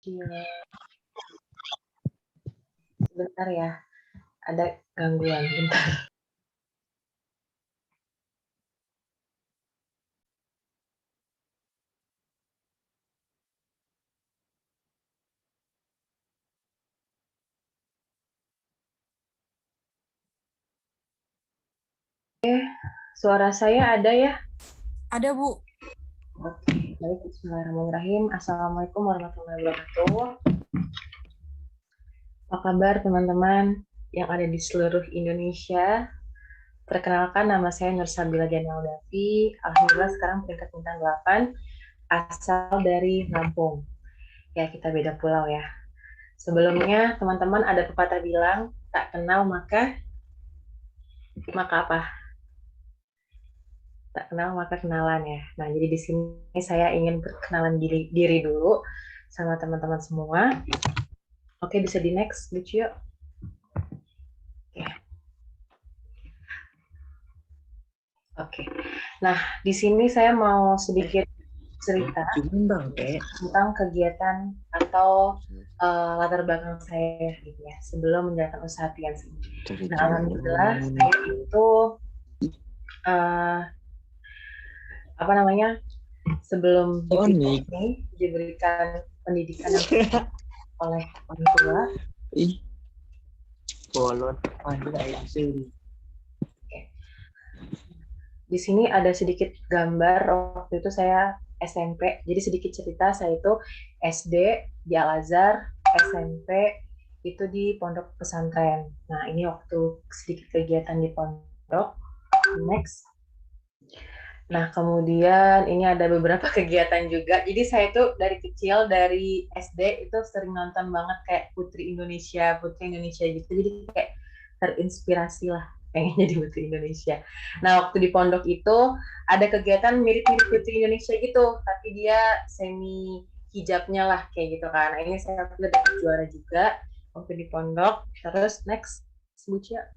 Iya, sebentar ya, ada gangguan, bentar. Suara saya ada ya? Ada, Bu. Oke, baik. Bismillahirrahmanirrahim. Assalamualaikum warahmatullahi wabarakatuh. Apa kabar teman-teman yang ada di seluruh Indonesia? Perkenalkan, nama saya Nur Sabila Janal Davi. Alhamdulillah sekarang peringkat bintang 8, asal dari Lampung. Ya, kita beda pulau ya. Sebelumnya, teman-teman ada pepatah bilang, tak kenal maka apa? Tak kenal maka kenalan ya. Nah, jadi di sini saya ingin berkenalan diri dulu sama teman-teman semua. Oke, bisa di next, Lucio. Oke. Nah, di sini saya mau sedikit cerita tentang kegiatan atau latar belakang saya gitu ya, sebelum menjalankan usaha PNC. Nah, alhamdulillah saya itu apa namanya, sebelum ini diberikan pendidikan oleh orang tua. Di sini ada sedikit gambar waktu itu saya SMP. Jadi sedikit cerita, saya itu SD di Al-Azhar, SMP itu di pondok pesantren. Nah, ini waktu sedikit kegiatan di pondok. Next. Nah, kemudian ini ada beberapa kegiatan juga. Jadi saya tuh dari kecil, dari SD itu sering nonton banget kayak Putri Indonesia gitu. Jadi kayak terinspirasi lah pengen jadi Putri Indonesia. Nah, waktu di pondok itu ada kegiatan mirip-mirip Putri Indonesia gitu, tapi dia semi hijabnya lah kayak gitu kan. Nah, ini saya dapat juara juga waktu di pondok. Terus next, Bucia.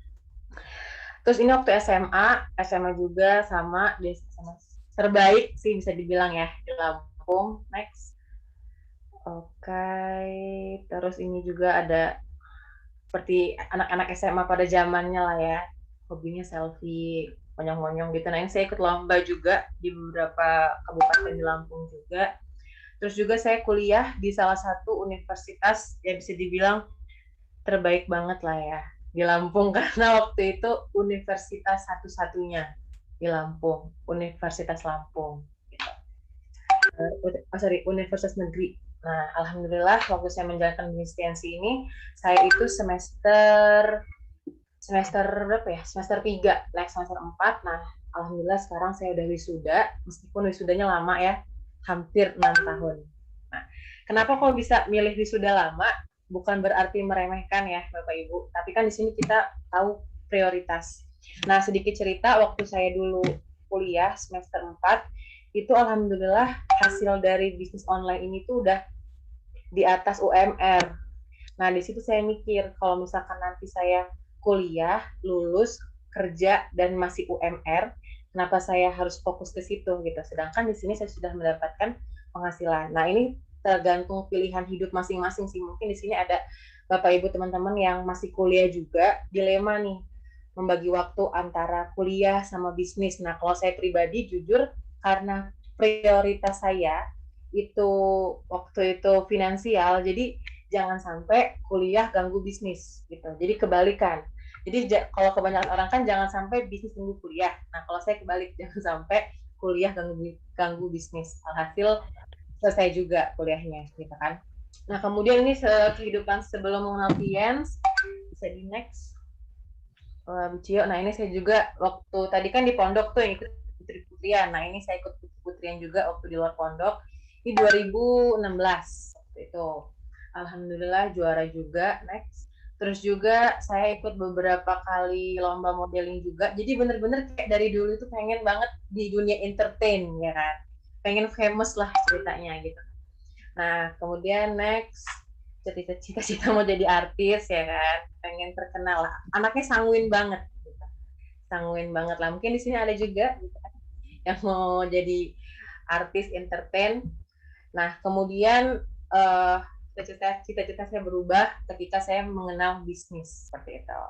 Terus ini waktu SMA juga sama di SMA terbaik sih bisa dibilang ya di Lampung. Next. Oke, terus ini juga ada seperti anak-anak SMA pada zamannya lah ya, hobinya selfie, monyong-monyong gitu. Nah, ini saya ikut lomba juga di beberapa kabupaten di Lampung juga. Terus juga saya kuliah di salah satu universitas yang bisa dibilang terbaik banget lah ya di Lampung karena waktu itu universitas satu-satunya di Lampung, Universitas Lampung. Universitas negeri. Nah, alhamdulillah waktu saya menjalankan misiansi ini, saya itu semester berapa ya? Semester 3, next semester 4. Nah, alhamdulillah sekarang saya udah wisuda, meskipun wisudanya lama ya, hampir 6 tahun. Nah, kenapa kok bisa milih wisuda lama? Bukan berarti meremehkan ya, Bapak Ibu, tapi kan di sini kita tahu prioritas. Nah, sedikit cerita waktu saya dulu kuliah semester 4, itu alhamdulillah hasil dari bisnis online ini tuh udah di atas UMR. Nah, di situ saya mikir, kalau misalkan nanti saya kuliah, lulus, kerja, dan masih UMR, kenapa saya harus fokus ke situ gitu. Sedangkan di sini saya sudah mendapatkan penghasilan. Nah, ini tergantung pilihan hidup masing-masing sih. Mungkin di sini ada Bapak Ibu teman-teman yang masih kuliah juga, dilema nih, membagi waktu antara kuliah sama bisnis. Nah, kalau saya pribadi jujur, karena prioritas saya itu waktu itu finansial, jadi jangan sampai kuliah ganggu bisnis gitu. Jadi kebalikan. Jadi kalau kebanyakan orang kan jangan sampai bisnis ganggu kuliah. Nah, kalau saya kebalik, jangan sampai kuliah ganggu bisnis. Alhasil selesai juga kuliahnya gitu kan. Nah, kemudian ini kehidupan sebelum mengenal Piens, bisa di next. Cio, nah ini saya juga waktu tadi kan di pondok tuh yang ikut putri-putrian. Nah, ini saya ikut putri-putrian juga waktu di luar pondok. Ini 2016 waktu itu. Alhamdulillah juara juga. Next. Terus juga saya ikut beberapa kali lomba modeling juga. Jadi bener-bener kayak dari dulu itu pengen banget di dunia entertain ya kan. Pengen famous lah ceritanya gitu. Nah, kemudian next, cita-cita mau jadi artis ya kan, pengen terkenal lah. Anaknya sanguin banget, gitu. Sanguin banget lah. Mungkin di sini ada juga gitu kan, yang mau jadi artis entertain. Nah, kemudian cita-cita saya berubah ketika saya mengenal bisnis seperti itu.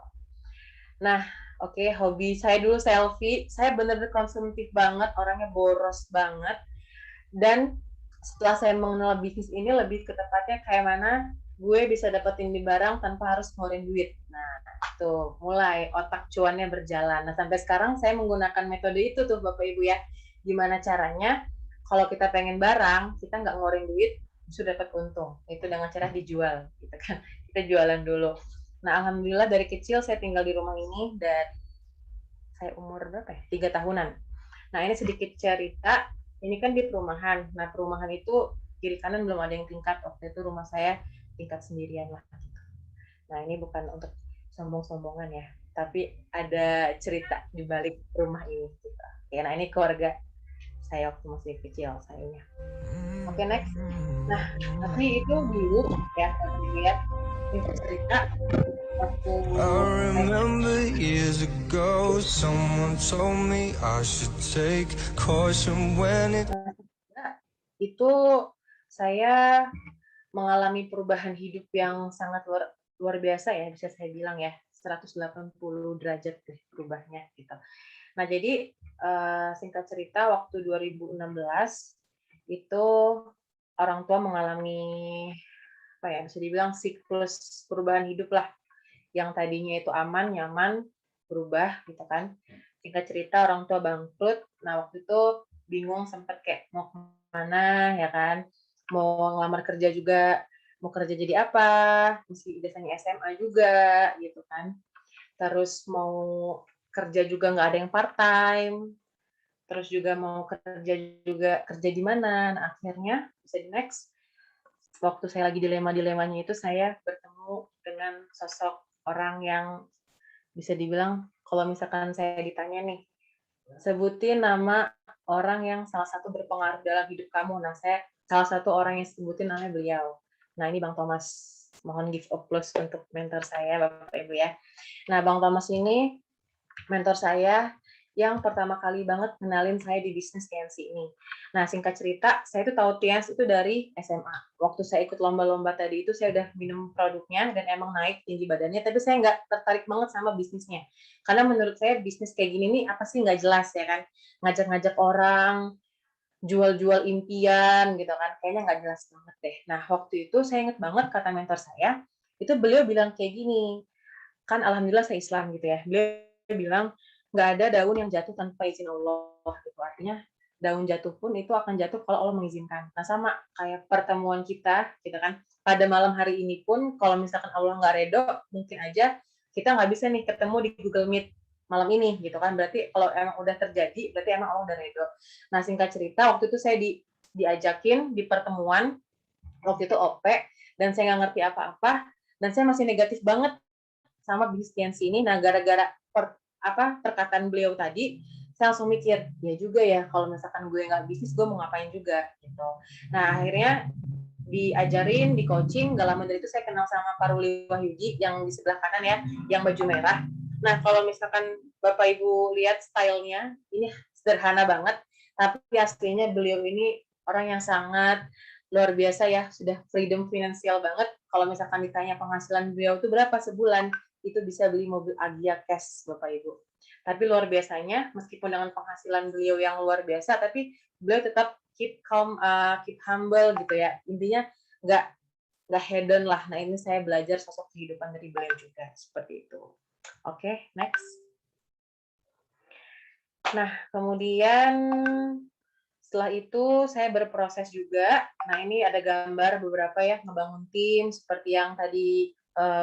Nah, oke, hobi saya dulu selfie. Saya bener-bener konsumtif banget, orangnya boros banget. Dan setelah saya mengenal bisnis ini lebih ke tepatnya kayak mana gue bisa dapetin di barang tanpa harus ngeluarin duit. Nah, tuh mulai otak cuannya berjalan. Nah, sampai sekarang saya menggunakan metode itu tuh Bapak Ibu ya. Gimana caranya? Kalau kita pengen barang, kita nggak ngeluarin duit, sudah dapat untung. Itu dengan cara dijual, gitu kan. Kita jualan dulu. Nah, alhamdulillah dari kecil saya tinggal di rumah ini dan saya umur berapa ya? 3 tahunan. Nah, ini sedikit cerita. Ini kan di perumahan. Nah, perumahan itu kiri kanan belum ada yang tingkat. Waktu itu rumah saya tingkat sendirian lah. Nah, ini bukan untuk sombong-sombongan ya, tapi ada cerita di balik rumah ini. Gitu. Ya, nah ini keluarga saya waktu masih kecil, sayanya. Oke, next. Nah, tapi itu dulu ya, lihat ini cerita waktu I remember years ago, someone told me I should take caution when it. Itu saya mengalami perubahan hidup yang sangat luar biasa ya, bisa saya bilang ya, 180 derajat deh berubahnya gitu. Nah, jadi singkat cerita waktu 2016 itu orang tua mengalami apa ya, bisa dibilang siklus perubahan hidup lah. Yang tadinya itu aman, nyaman, berubah gitu kan. Singkat cerita orang tua bangkrut. Nah, waktu itu bingung sempat kayak mau kemana ya kan. Mau ngelamar kerja juga, mau kerja jadi apa, mesti biasanya SMA juga gitu kan. Terus mau kerja juga nggak ada yang part time, terus juga mau kerja juga kerja di mana. Nah, akhirnya bisa di next. Waktu saya lagi dilema-dilemanya itu saya bertemu dengan sosok orang yang bisa dibilang kalau misalkan saya ditanya nih, sebutin nama orang yang salah satu berpengaruh dalam hidup kamu. Nah, saya salah satu orang yang sebutin namanya beliau. Nah, ini Bang Thomas. Mohon give applause untuk mentor saya, Bapak Ibu ya. Nah, Bang Thomas ini mentor saya yang pertama kali banget kenalin saya di bisnis TNC ini. Nah, singkat cerita, saya itu tahu TNC itu dari SMA. Waktu saya ikut lomba-lomba tadi itu, saya udah minum produknya dan emang naik tinggi badannya, tapi saya nggak tertarik banget sama bisnisnya. Karena menurut saya bisnis kayak gini nih, apa sih nggak jelas ya kan? Ngajak-ngajak orang, jual-jual impian gitu kan, kayaknya nggak jelas banget deh. Nah, waktu itu saya inget banget kata mentor saya, itu beliau bilang kayak gini, kan alhamdulillah saya Islam gitu ya. Beliau bilang nggak ada daun yang jatuh tanpa izin Allah gitu. Artinya daun jatuh pun itu akan jatuh kalau Allah mengizinkan. Nah, sama kayak pertemuan kita gitu kan. Pada malam hari ini pun kalau misalkan Allah nggak redo, mungkin aja kita nggak bisa nih ketemu di Google Meet malam ini gitu kan. Berarti kalau emang udah terjadi, berarti emang Allah udah redo. Nah, singkat cerita waktu itu saya diajakin di pertemuan waktu itu OP dan saya nggak ngerti apa-apa dan saya masih negatif banget sama bisnis TNC ini. Nah, gara-gara perkataan beliau tadi, saya langsung mikir, ya juga ya, kalau misalkan gue nggak bisnis, gue mau ngapain juga, gitu. Nah, akhirnya diajarin, di coaching, gak lama dari itu saya kenal sama Pak Ruli Wahyudi, yang di sebelah kanan ya, yang baju merah. Nah, kalau misalkan Bapak Ibu lihat stylenya, ini sederhana banget, tapi aslinya beliau ini orang yang sangat luar biasa ya, sudah freedom finansial banget. Kalau misalkan ditanya penghasilan beliau itu berapa sebulan, itu bisa beli mobil Agya cash, Bapak Ibu. Tapi luar biasanya, meskipun dengan penghasilan beliau yang luar biasa, tapi beliau tetap keep calm, keep humble gitu ya. Intinya nggak hedon lah. Nah, ini saya belajar sosok kehidupan dari beliau juga seperti itu. Oke, next. Nah, kemudian setelah itu saya berproses juga. Nah, ini ada gambar beberapa ya ngebangun tim seperti yang tadi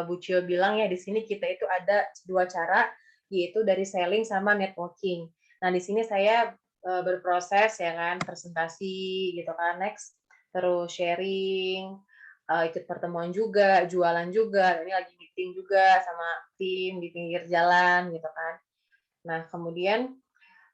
Bu Cio bilang ya, di sini kita itu ada 2 cara, yaitu dari selling sama networking. Nah, di sini saya berproses ya kan, presentasi gitu kan, next, terus sharing, ikut pertemuan juga, jualan juga, ini lagi meeting juga sama tim di pinggir jalan gitu kan. Nah, kemudian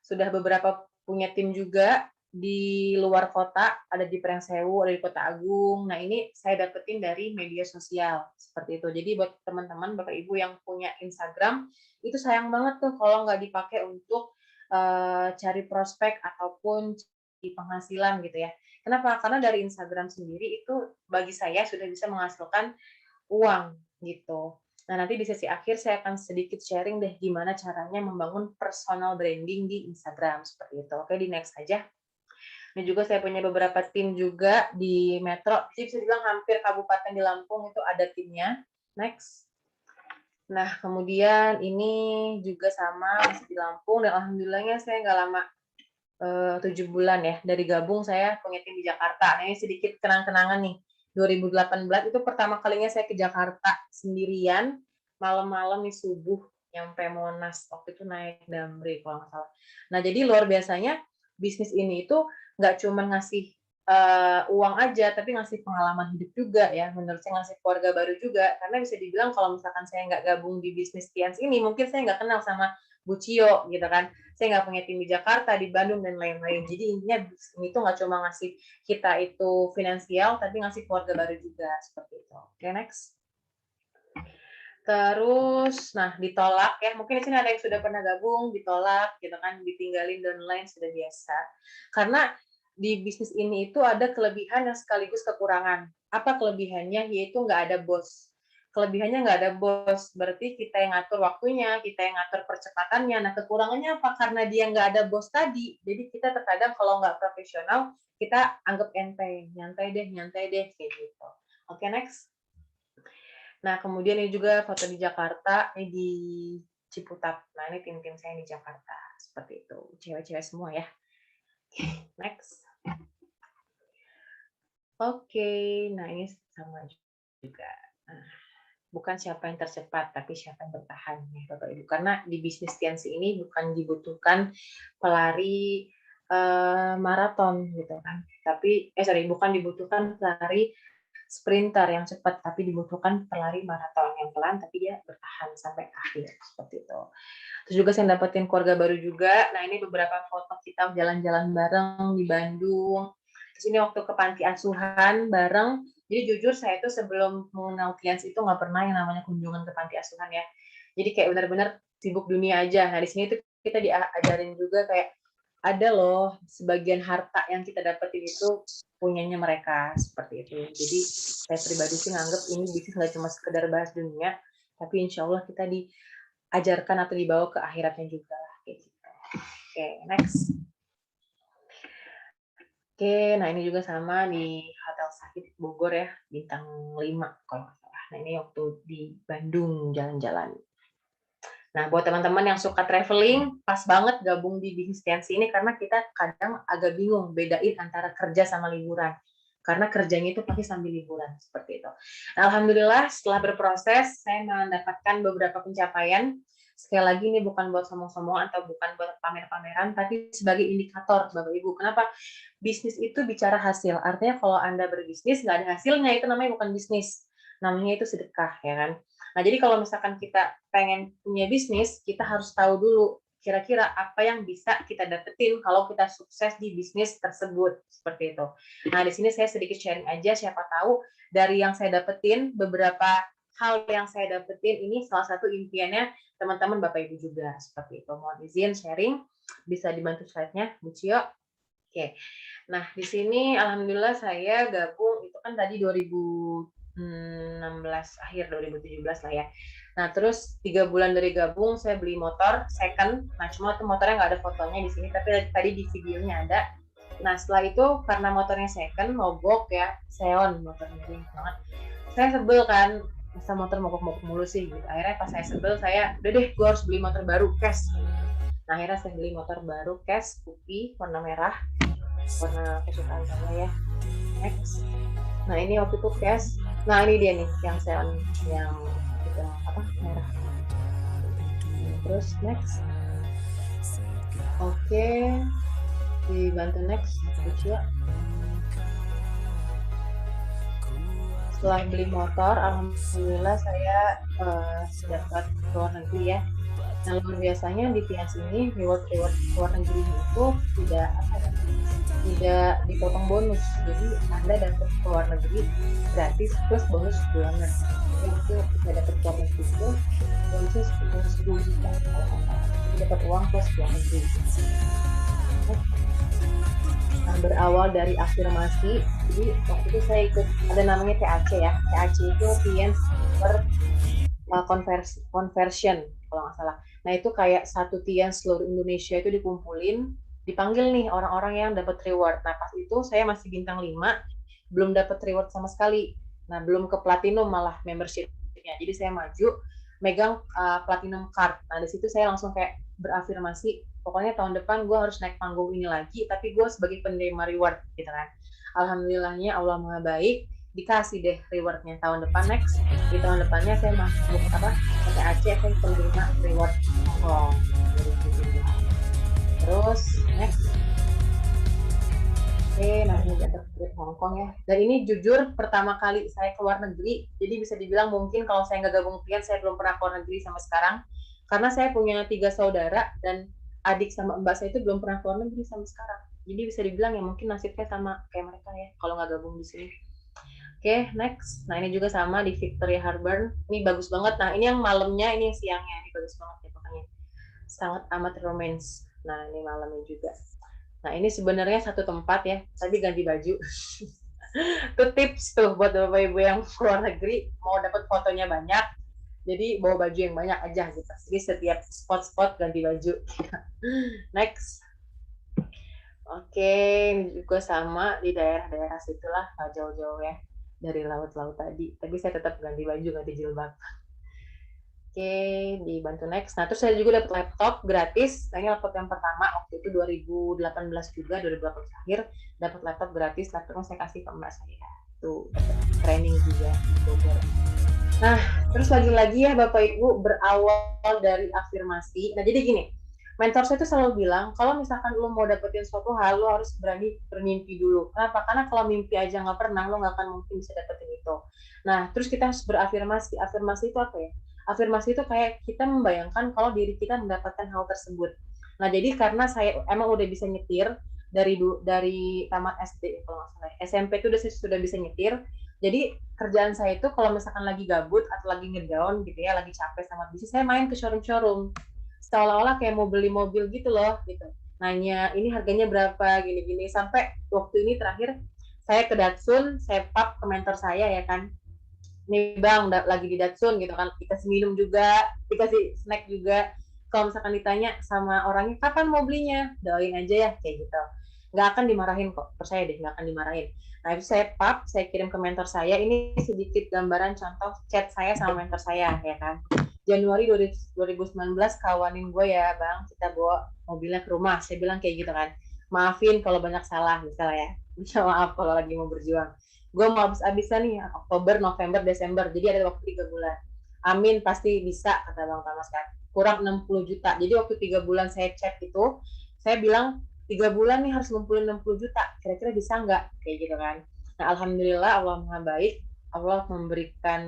sudah beberapa punya tim juga di luar kota, ada di Prengsewu, ada di Kota Agung. Nah, ini saya dapetin dari media sosial, seperti itu. Jadi buat teman-teman, Bapak Ibu yang punya Instagram, itu sayang banget tuh kalau nggak dipakai untuk cari prospek ataupun cari penghasilan gitu ya. Kenapa? Karena dari Instagram sendiri itu bagi saya sudah bisa menghasilkan uang gitu. Nah, nanti di sesi akhir saya akan sedikit sharing deh gimana caranya membangun personal branding di Instagram seperti itu. Oke, di next aja. Dan juga saya punya beberapa tim juga di Metro. Jadi bisa dibilang hampir kabupaten di Lampung itu ada timnya. Next. Nah, kemudian ini juga sama masih di Lampung dan alhamdulillahnya saya nggak lama 7 bulan ya dari gabung saya punya tim di Jakarta. Nah, ini sedikit kenang-kenangan nih. 2018 itu pertama kalinya saya ke Jakarta sendirian, malam-malam nih subuh nyampe Monas. Waktu itu naik Damri kalau nggak salah. Nah, jadi luar biasanya bisnis ini itu nggak cuma ngasih uang aja, tapi ngasih pengalaman hidup juga ya. Menurut saya ngasih keluarga baru juga. Karena bisa dibilang kalau misalkan saya nggak gabung di bisnis Tians ini, mungkin saya nggak kenal sama Bu Cio gitu kan. Saya nggak punya tim di Jakarta, di Bandung, dan lain-lain. Jadi intinya ini tuh nggak cuma ngasih kita itu finansial, tapi ngasih keluarga baru juga, seperti itu. Oke, next. Terus, nah ditolak ya, mungkin di sini ada yang sudah pernah gabung, ditolak gitu kan, ditinggalin dan lain sudah biasa. Karena di bisnis ini itu ada kelebihan yang sekaligus kekurangan. Apa kelebihannya? Yaitu nggak ada bos. Kelebihannya nggak ada bos, berarti kita yang ngatur waktunya, kita yang ngatur percepatannya. Nah, kekurangannya apa? Karena dia nggak ada bos tadi, jadi kita terkadang kalau nggak profesional, kita anggap enteng, nyantai deh, kayak gitu. Oke, next. Nah, kemudian ini juga foto di Jakarta, ini di Ciputat. Nah, ini tim-tim saya di Jakarta, seperti itu. Cewek-cewek semua ya. Next. Oke, nah ini sama juga. Nah, bukan siapa yang tercepat, tapi siapa yang bertahan ya Bapak Ibu. Karena di bisnis Tiansi ini bukan dibutuhkan pelari maraton gitu kan. Tapi bukan dibutuhkan pelari sprinter yang cepat, tapi dibutuhkan pelari maraton yang pelan, tapi dia bertahan sampai akhir seperti itu. Terus juga saya dapetin keluarga baru juga. Nah, ini beberapa foto kita jalan-jalan bareng di Bandung. Terus ini waktu ke panti asuhan bareng. Jadi jujur saya itu sebelum mengenal Tians itu nggak pernah yang namanya kunjungan ke panti asuhan ya. Jadi kayak benar-benar sibuk dunia aja. Nah, di sini tuh kita diajarin juga kayak ada loh sebagian harta yang kita dapetin itu punyanya mereka seperti itu. Jadi saya pribadi sih nganggep ini bisnis nggak cuma sekedar bahas dunia, tapi insya Allah kita diajarkan atau dibawa ke akhiratnya juga lah kayak gitu. Oke, next. Oke, nah ini juga sama di Hotel Sakit Bogor ya, bintang 5 kalau nggak salah. Nah ini waktu di Bandung jalan-jalan. Nah, buat teman-teman yang suka traveling, pas banget gabung di bisnis Tiansi ini karena kita kadang agak bingung bedain antara kerja sama liburan. Karena kerjanya itu pasti sambil liburan, seperti itu. Nah, alhamdulillah setelah berproses, saya mendapatkan beberapa pencapaian. Sekali lagi ini bukan buat sombong-sombong atau bukan buat pamer-pameran, tapi sebagai indikator, Bapak Ibu. Kenapa? Bisnis itu bicara hasil. Artinya kalau Anda berbisnis, nggak ada hasilnya, itu namanya bukan bisnis. Namanya itu sedekah, ya kan? Nah, jadi kalau misalkan kita pengen punya bisnis, kita harus tahu dulu kira-kira apa yang bisa kita dapetin kalau kita sukses di bisnis tersebut, seperti itu. Nah, di sini saya sedikit sharing aja, siapa tahu dari yang saya dapetin, beberapa hal yang saya dapetin ini salah satu impiannya teman-teman Bapak Ibu juga, seperti itu. Mohon izin sharing, bisa dibantu slide-nya, Bu Cio. Oke. Nah, di sini alhamdulillah saya gabung, itu kan tadi 2016 akhir 2017 lah ya. Nah, terus 3 bulan dari gabung saya beli motor second. Nah, cuma itu motornya nggak ada fotonya di sini, tapi tadi di videonya ada. Nah, setelah itu karena motornya second, mogok ya, Xeon motornya banget. Saya sebel kan, masa motor mogok-mogok mulu sih gitu. Akhirnya pas saya sebel, saya udah deh gue harus beli motor baru cash. Nah, akhirnya saya beli motor baru cash putih warna merah, warna kesukaan saya ya. Next. Nah, ini waktu itu cash. Nah, ini dia nih yang Xeon yang itu apa merah. Terus next. Oke, dibantu next, Lucia. Setelah beli motor, alhamdulillah saya dapat luar negeri ya. Nah, luar biasanya di Tians ini reward luar negeri itu tidak dipotong bonus. Jadi Anda dapat luar negeri gratis plus bonus bulanan. Jadi itu kita dapat luar negeri itu bonusnya sekitar 10 juta. Jadi dapat uang plus luar negeri. Nah, berawal dari afirmasi, jadi waktu itu saya ikut ada namanya TAC ya. TAC itu Client Conversion kalau nggak salah. Nah itu kayak satu tian seluruh Indonesia itu dikumpulin, dipanggil nih orang-orang yang dapat reward. Nah pas itu saya masih bintang 5, belum dapat reward sama sekali. Nah belum ke platinum malah membershipnya. Jadi saya maju, megang platinum card. Nah di situ saya langsung kayak berafirmasi, pokoknya tahun depan gue harus naik panggung ini lagi, tapi gue sebagai penerima reward gitu kan. Alhamdulillahnya Allah Maha Baik, dikasih deh rewardnya tahun depan. Next di tahun depannya saya masuk PTAC, saya penerima reward Hongkong 2017. Terus next, nah ini ada Hongkong ya. Dan ini jujur pertama kali saya keluar negeri, jadi bisa dibilang mungkin kalau saya nggak gabung klien saya belum pernah keluar negeri sampai sekarang, karena saya punya 3 saudara dan adik sama mbak saya itu belum pernah keluar negeri sampai sekarang. Jadi bisa dibilang ya mungkin nasibnya sama kayak mereka ya kalau nggak gabung di sini. Oke, next. Nah, ini juga sama di Victoria Harbour. Ini bagus banget. Nah, ini yang malamnya, ini yang siangnya. Ini bagus banget ya pokoknya. Sangat amat romance. Nah, ini malamnya juga. Nah, ini sebenarnya satu tempat ya, tapi ganti baju. Itu tips tuh buat Bapak Ibu yang keluar negeri, mau dapat fotonya banyak, jadi bawa baju yang banyak aja gitu. Jadi setiap spot-spot ganti baju. Next. Oke, ini juga sama di daerah-daerah situlah, nggak jauh-jauh ya dari laut-laut tadi. Tapi saya tetap ganti baju, ganti jilbab. Oke, dibantu next. Nah, terus saya juga dapat laptop gratis. Nah, ini laptop yang pertama, waktu itu 2018 juga, 2018 akhir, dapat laptop gratis. Laptopnya saya kasih ke mbak saya. Tuh, training juga di Bogor. Nah, terus lagi-lagi ya Bapak Ibu, berawal dari afirmasi. Nah, jadi gini, mentor saya itu selalu bilang, kalau misalkan lo mau dapetin suatu hal, lo harus berani bermimpi dulu. Kenapa? Karena kalau mimpi aja nggak pernah, lo nggak akan mungkin bisa dapetin itu. Nah, terus kita harus berafirmasi. Afirmasi itu apa ya? Afirmasi itu kayak kita membayangkan kalau diri kita mendapatkan hal tersebut. Nah, jadi karena saya emang udah bisa nyetir, dari tamat SD kalau nggak salah, SMP itu sudah bisa nyetir. Jadi kerjaan saya itu kalau misalkan lagi gabut atau lagi ngedown gitu ya, lagi capek sama bisnis, saya main ke showroom-showroom. Seolah-olah kayak mau beli mobil gitu loh, gitu. Nanya, ini harganya berapa, gini-gini. Sampai waktu ini terakhir, saya ke Datsun, saya pap ke mentor saya ya kan. Nih bang, lagi di Datsun gitu kan, dikasih minum juga, dikasih snack juga. Kalau misalkan ditanya sama orangnya, kapan mau belinya? Doain aja ya, kayak gitu. Nggak akan dimarahin kok, percaya deh, nggak akan dimarahin. Nah, itu saya pap, saya kirim ke mentor saya. Ini sedikit gambaran contoh chat saya sama mentor saya, ya kan. Januari 2019, kawanin gue ya, bang, kita bawa mobilnya ke rumah. Saya bilang kayak gitu kan. Maafin kalau banyak salah, misalnya ya. Minta maaf kalau lagi mau berjuang. Gue mau habis-habisan nih, Oktober, November, Desember. Jadi ada waktu 3 bulan. Amin, pasti bisa, kata Bang Thomas kan. Kurang 60 juta. Jadi waktu 3 bulan saya chat itu, saya bilang, 3 bulan nih harus ngumpulin 60 juta, kira-kira bisa nggak? Kayak gitu kan. Nah, alhamdulillah Allah Maha Baik, Allah memberikan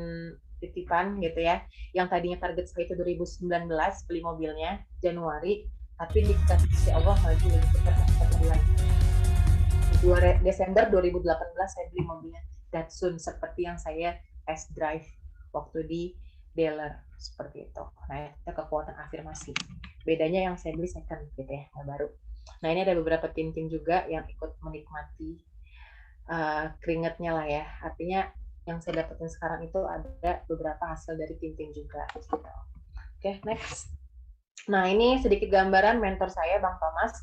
titipan gitu ya, yang tadinya target saya itu 2019 beli mobilnya, Januari, tapi dikasih Allah maju lebih cepat satu bulan. 2 Desember 2018 saya beli mobilnya Datsun, seperti yang saya test drive waktu di dealer, seperti itu. Nah, itu kekuatan afirmasi. Bedanya yang saya beli second gitu ya, nggak baru. Nah, ini ada beberapa tim-tim juga yang ikut menikmati keringatnya lah ya. Artinya yang saya dapetin sekarang itu ada beberapa hasil dari tim-tim juga. Gitu. Oke, next. Nah, ini sedikit gambaran mentor saya, Bang Thomas.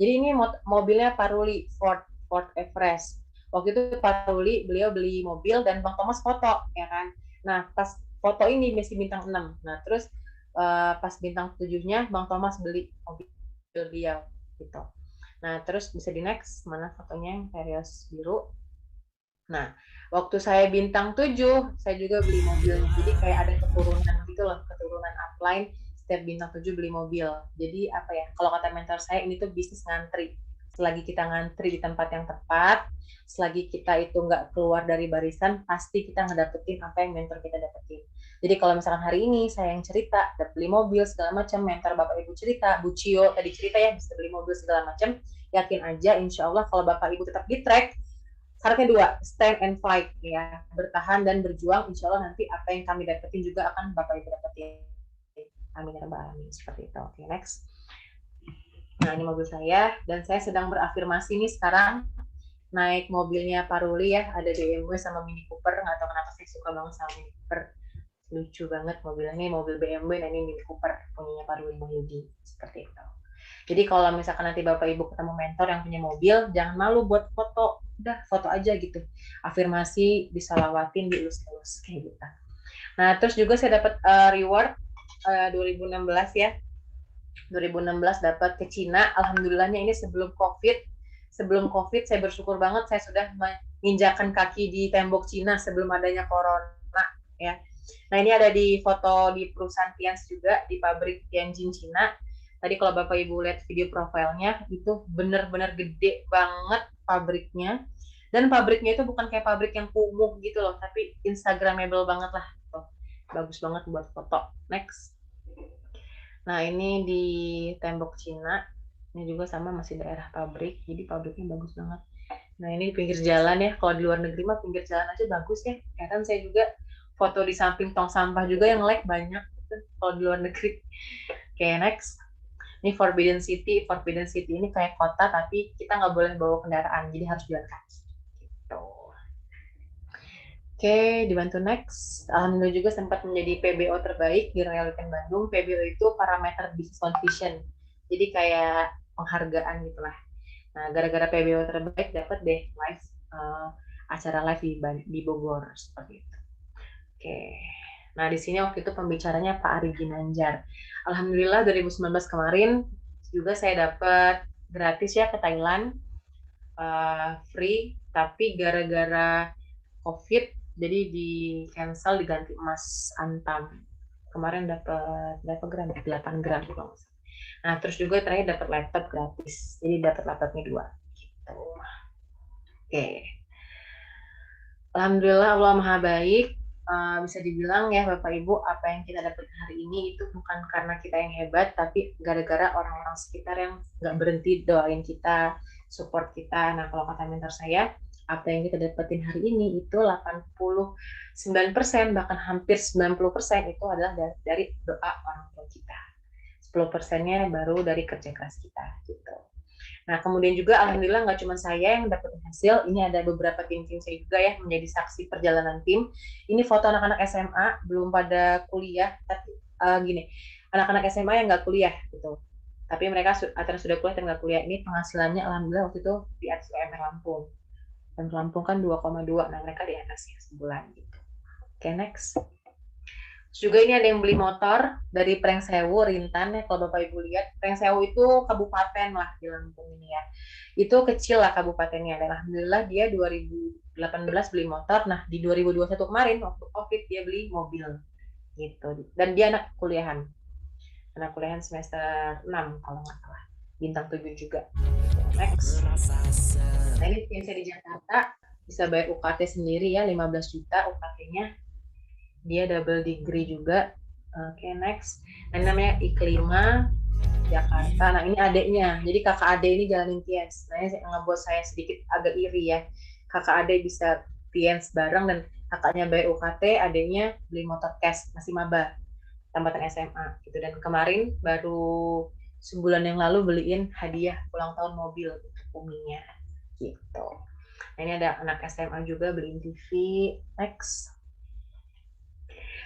Jadi ini mobilnya Paruli, Ford Everest. Waktu itu Paruli, beliau beli mobil dan Bang Thomas foto, ya kan. Nah, pas foto ini masih bintang 6. Nah, terus pas bintang 7-nya Bang Thomas beli mobil beliau gitu. Nah, terus bisa di next, mana fotonya yang Terios biru. Nah, waktu saya bintang 7, saya juga beli mobilnya. Jadi kayak ada keturunan gitu loh, keturunan upline, setiap bintang 7 beli mobil. Jadi apa ya, kalau kata mentor saya, ini tuh bisnis ngantri. Selagi kita ngantri di tempat yang tepat, selagi kita itu nggak keluar dari barisan, pasti kita ngedapetin apa yang mentor kita dapetin. Jadi kalau misalkan hari ini saya yang cerita, dapat beli mobil segala macam, mentor Bapak Ibu cerita, Bu Cio tadi cerita ya bisa beli mobil segala macam, yakin aja insya Allah kalau Bapak Ibu tetap di track, syaratnya 2, stand and fight ya, bertahan dan berjuang, insya Allah nanti apa yang kami dapetin juga akan Bapak Ibu dapetin. Amin ya rabbal alamin, seperti itu. Oke, next. Nah, ini mobil saya, dan saya sedang berafirmasi nih sekarang naik mobilnya Pak Ruli ya, ada BMW sama Mini Cooper, nggak tahu kenapa saya suka banget sama Mini Cooper. Lucu banget mobilnya, ini mobil BMW dan ini Mini Cooper, punyanya Pak Ruli Muhyidi, seperti itu. Jadi kalau misalkan nanti Bapak Ibu ketemu mentor yang punya mobil, jangan malu buat foto, udah foto aja gitu. Afirmasi, disalawatin, dielus-elus, kayak gitu. Nah, terus juga saya dapat reward 2016 ya. 2016 dapat ke Cina. Alhamdulillahnya ini sebelum COVID. Sebelum COVID saya bersyukur banget saya sudah menginjakan kaki di tembok Cina sebelum adanya corona ya. Nah, ini ada di foto di perusahaan Tians juga di pabrik Tianjin Cina. Tadi kalau Bapak Ibu lihat video profilnya itu benar-benar gede banget pabriknya. Dan pabriknya itu bukan kayak pabrik yang kumuh gitu loh, tapi instagramable banget lah. Tuh, bagus banget buat foto. Next. Nah, ini di tembok Cina. Ini juga sama masih daerah pabrik. Jadi pabriknya bagus banget. Nah, ini di pinggir jalan ya. Kalau di luar negeri mah pinggir jalan aja bagus ya. Kadang saya juga foto di samping tong sampah juga yang like banyak gitu, kalau di luar negeri. Oke, next. Ini Forbidden City. Forbidden City ini kayak kota tapi kita nggak boleh bawa kendaraan. Jadi harus jalan kaki. Gitu. Oke, dibantu next. Alhamdulillah juga sempat menjadi PBO terbaik di Royal Weekend Bandung. PBO itu parameter business condition. Jadi kayak penghargaan gitu lah. Nah, gara-gara PBO terbaik dapat deh live acara live di Bogor seperti itu. Oke. Nah, di sini waktu itu pembicaranya Pak Ari Ginanjar. Alhamdulillah 2019 kemarin juga saya dapat gratis ya ke Thailand, free. Tapi gara-gara COVID jadi di cancel diganti emas antam. Kemarin dapat berapa gram? 8 gram gitu. Nah, terus juga terakhir dapat laptop gratis. Jadi dapat laptopnya 2 gitu. Oke. Alhamdulillah Allah Maha Baik. Bisa dibilang ya Bapak Ibu, apa yang kita dapat hari ini itu bukan karena kita yang hebat, tapi gara-gara orang-orang sekitar yang nggak berhenti doain kita, support kita. Nah, kalau kata mentor saya, apa yang kita dapetin hari ini itu 89%, bahkan hampir 90% itu adalah dari doa orang tua kita. 10%-nya baru dari kerja keras kita gitu. Nah, kemudian juga alhamdulillah nggak cuma saya yang dapat hasil, ini ada beberapa tim-tim saya juga ya menjadi saksi perjalanan tim. Ini foto anak-anak SMA, belum pada kuliah, tapi gini, anak-anak SMA yang nggak kuliah gitu. Tapi mereka antara sudah kuliah dan nggak kuliah, ini penghasilannya alhamdulillah waktu itu di atas UMR Lampung. Dan Lampung kan 2,2, nah mereka di atas ya sebulan gitu. Oke, next. Juga ini ada yang beli motor dari Prengsewu, Rintan ya, kalau Bapak Ibu lihat. Prengsewu itu kabupaten lah di Lampung ini ya. Itu kecil lah kabupatennya. Dan alhamdulillah dia 2018 beli motor. Nah, di 2021 kemarin waktu COVID dia beli mobil gitu. Dan dia anak kuliahan. Anak kuliahan semester 6 kalau nggak salah. Bintang 7 juga. Next. Nah, ini yang saya di Jakarta bisa bayar UKT sendiri ya, 15 juta UKT-nya. Dia double degree juga. Oke, next. Nah, ini namanya Iklima Jakarta. Nah, ini adeknya. Jadi kakak adek ini jalanin TIANS. Nah, ini ngebuat saya sedikit agak iri ya. Kakak adek bisa TIANS bareng dan kakaknya bayar UKT, adeknya beli motor cash, masih maba, tambatan SMA gitu. Dan kemarin baru sebulan yang lalu beliin hadiah ulang tahun mobil untuk uminya gitu. Nah, ini ada anak SMA juga beliin TV. Next.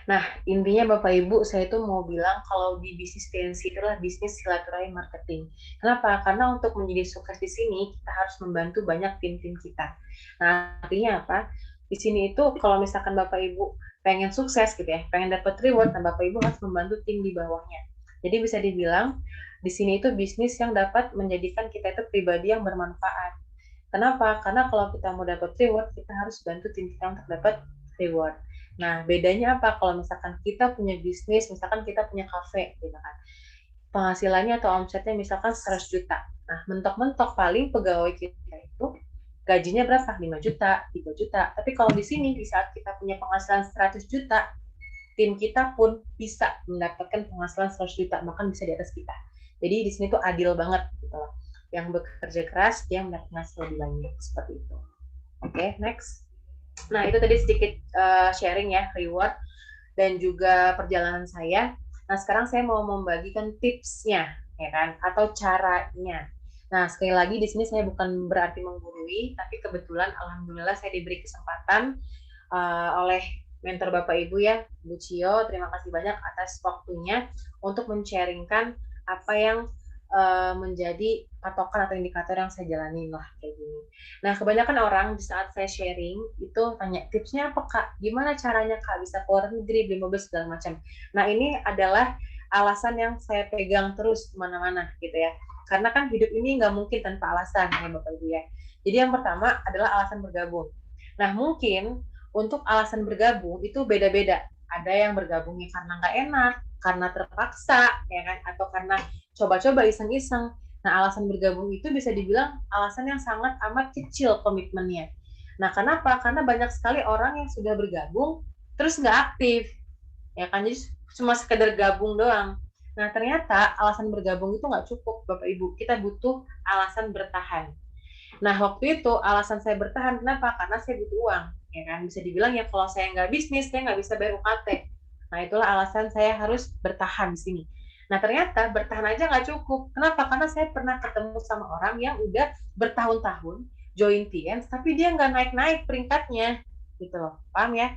Nah, intinya Bapak Ibu, saya itu mau bilang kalau di bisnis TNC itulah bisnis silaturahmi marketing. Kenapa? Karena untuk menjadi sukses di sini, kita harus membantu banyak tim-tim kita. Nah, artinya apa? Di sini itu kalau misalkan Bapak Ibu pengen sukses gitu ya, pengen dapat reward, nah Bapak Ibu harus membantu tim di bawahnya. Jadi bisa dibilang, di sini itu bisnis yang dapat menjadikan kita itu pribadi yang bermanfaat. Kenapa? Karena kalau kita mau dapat reward, kita harus bantu tim kita untuk dapat reward. Nah, bedanya apa kalau misalkan kita punya bisnis, misalkan kita punya kafe, gitu kan. Penghasilannya atau omsetnya misalkan 100 juta. Nah, mentok-mentok paling pegawai kita itu gajinya berapa? 5 juta, 3 juta. Tapi kalau di sini, di saat kita punya penghasilan 100 juta, tim kita pun bisa mendapatkan penghasilan 100 juta, bahkan bisa di atas kita. Jadi di sini tuh adil banget gitu loh. Yang bekerja keras, dia mendapatkan hasil lebih banyak, seperti itu. Oke, next. Nah, itu tadi sedikit sharing ya, reward dan juga perjalanan saya. Nah, sekarang saya mau membagikan tipsnya. ya kan? Atau caranya. Nah, sekali lagi di sini saya bukan berarti menggurui, tapi kebetulan alhamdulillah saya diberi kesempatan oleh mentor Bapak Ibu ya, Bu Cio, terima kasih banyak atas waktunya untuk men-sharingkan apa yang menjadi patokan atau indikator yang saya jalani lah kayak gini. Nah, kebanyakan orang di saat saya sharing itu tanya tipsnya apa Kak? Gimana caranya Kak bisa keluar negeri, beli mobil segala macam. Nah, ini adalah alasan yang saya pegang terus kemana-mana gitu ya. Karena kan hidup ini nggak mungkin tanpa alasan ya Bapak Ibu ya. Jadi yang pertama adalah alasan bergabung. Nah, mungkin untuk alasan bergabung itu beda-beda. Ada yang bergabungnya karena nggak enak, karena terpaksa, ya kan, atau karena coba-coba iseng-iseng. Nah, alasan bergabung itu bisa dibilang alasan yang sangat amat kecil komitmennya. Nah, kenapa? Karena banyak sekali orang yang sudah bergabung terus nggak aktif, ya kan? Jadi cuma sekedar gabung doang. Nah, ternyata alasan bergabung itu nggak cukup, Bapak Ibu. Kita butuh alasan bertahan. Nah, waktu itu alasan saya bertahan, kenapa? Karena saya butuh uang. Ya kan? Bisa dibilang ya kalau saya nggak bisnis, saya nggak bisa bayar UKT. Nah, itulah alasan saya harus bertahan di sini. Nah, ternyata bertahan aja nggak cukup. Kenapa? Karena saya pernah ketemu sama orang yang udah bertahun-tahun join TNS, tapi dia nggak naik-naik peringkatnya. Gitu loh. Paham ya?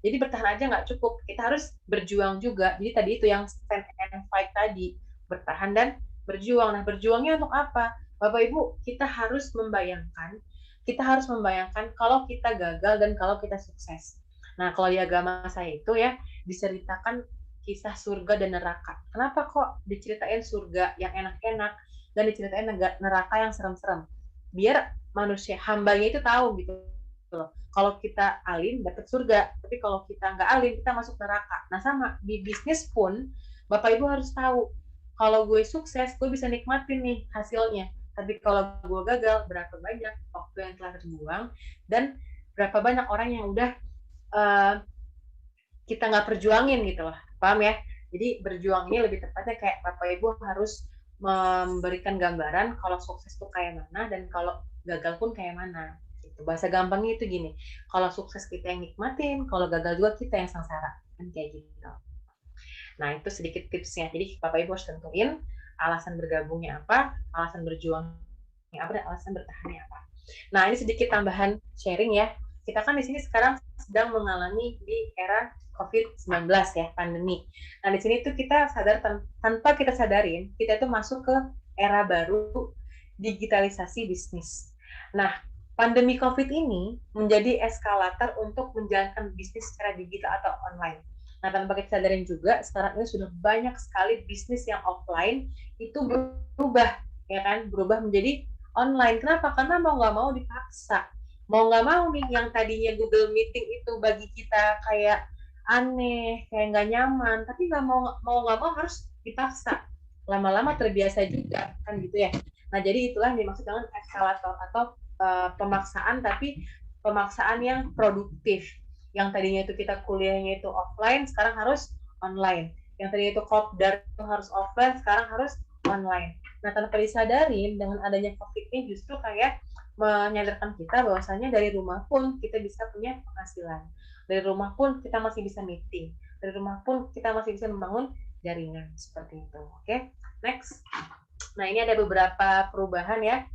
Jadi bertahan aja nggak cukup. Kita harus berjuang juga. Jadi tadi itu yang stand and fight tadi. Bertahan dan berjuang. Nah, berjuangnya untuk apa? Bapak Ibu, kita harus membayangkan kalau kita gagal dan kalau kita sukses. Nah, kalau di agama saya itu ya diceritakan kisah surga dan neraka. Kenapa kok diceritain surga yang enak-enak dan diceritain neraka yang serem-serem? Biar manusia hambanya itu tahu gitu loh. Kalau kita alim dapat surga, tapi kalau kita nggak alim kita masuk neraka. Nah sama di bisnis pun Bapak Ibu harus tahu kalau gue sukses gue bisa nikmatin nih hasilnya. Tapi kalau gue gagal berapa banyak waktu yang telah terbuang dan berapa banyak orang yang udah uh, kita nggak perjuangin gitu loh, paham ya? Jadi berjuang ini lebih tepatnya kayak Bapak Ibu harus memberikan gambaran kalau sukses tuh kayak mana dan kalau gagal pun kayak mana. Gitu. Bahasa gampangnya itu gini, kalau sukses kita yang nikmatin, kalau gagal juga kita yang sengsara, kan kayak gitu. Nah itu sedikit tipsnya. Jadi Bapak Ibu harus tentuin alasan bergabungnya apa, alasan berjuangnya apa, dan alasan bertahannya apa. Nah ini sedikit tambahan sharing ya. Kita kan di sini sekarang sedang mengalami di era COVID-19 ya, pandemi. Nah di sini tuh kita sadar tanpa kita sadarin, kita itu masuk ke era baru digitalisasi bisnis. Nah pandemi COVID ini menjadi eskalator untuk menjalankan bisnis secara digital atau online. Nah, tanpa kita sadarin juga, sekarang ini sudah banyak sekali bisnis yang offline itu berubah, ya kan? Berubah menjadi online. Kenapa? Karena mau nggak mau dipaksa. Mau nggak mau nih, yang tadinya Google Meeting itu bagi kita kayak aneh, kayak nggak nyaman, tapi nggak mau harus dipaksa. Lama-lama terbiasa juga, kan gitu ya. Nah, jadi itulah yang dimaksud dengan eskalator atau pemaksaan, tapi pemaksaan yang produktif. Yang tadinya itu kita kuliahnya itu offline, sekarang harus online. Yang tadinya itu kopdar itu harus offline, sekarang harus online. Nah, tanpa disadarin dengan adanya COVID ini justru kayak menyadarkan kita bahwasanya dari rumah pun kita bisa punya penghasilan. Dari rumah pun kita masih bisa meeting. Dari rumah pun kita masih bisa membangun jaringan seperti itu. Oke, next. Nah, ini ada beberapa perubahan ya.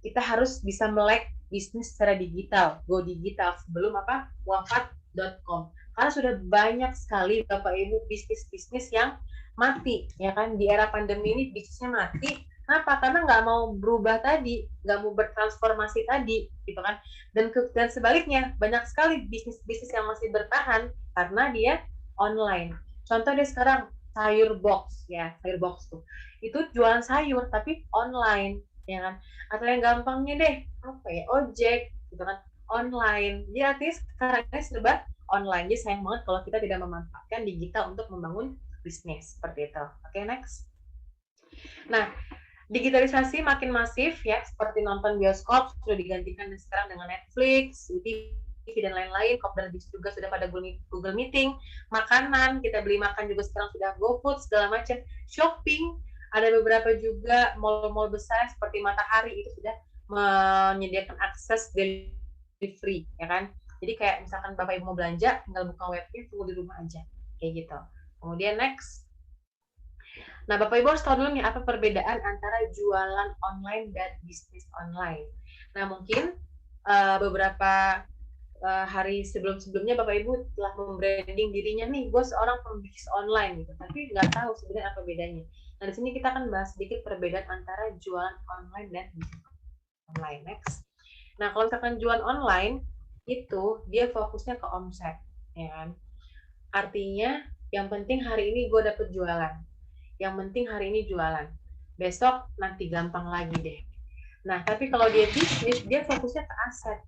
Kita harus bisa melek bisnis secara digital, go digital sebelum apa wafat.com. Karena sudah banyak sekali Bapak Ibu bisnis-bisnis yang mati, ya kan? Di era pandemi ini bisnisnya mati. Kenapa? Karena nggak mau berubah tadi, nggak mau bertransformasi tadi, gitu kan? Dan sebaliknya, banyak sekali bisnis-bisnis yang masih bertahan karena dia online. Contoh dia sekarang sayur box, ya sayur box tuh. Itu jualan sayur tapi online, ya kan? Atau yang gampangnya deh apa ya ojek gitu kan online. Jadi artinya sekarang ini serba online. Jadi sayang banget kalau kita tidak memanfaatkan digital untuk membangun bisnis seperti itu. Oke, next. Nah, digitalisasi makin masif ya, seperti nonton bioskop sudah digantikan sekarang dengan Netflix, TV dan lain-lain. Kopdar juga sudah pada Google Meeting. Makanan, kita beli makan juga sekarang sudah GoFood segala macam. Shopping, ada beberapa juga mall-mall besar seperti Matahari itu sudah menyediakan akses delivery, ya kan? Jadi kayak misalkan Bapak Ibu mau belanja, tinggal buka webnya, tunggu di rumah aja, kayak gitu. Kemudian next, Nah, Bapak Ibu harus tahu dulu nih apa perbedaan antara jualan online dan bisnis online. Nah, mungkin beberapa hari sebelum-sebelumnya Bapak Ibu telah membranding dirinya nih, gue seorang pembisnis online gitu, tapi nggak tahu sebenarnya apa bedanya. Nah, di sini kita akan bahas sedikit perbedaan antara jualan online dan bisnis online. Next. Nah, kalau misalkan jualan online itu dia fokusnya ke omset, ya kan? Artinya yang penting hari ini gue dapet jualan. Yang penting hari ini jualan. Besok nanti gampang lagi deh. Nah, tapi kalau dia bisnis, dia fokusnya ke aset.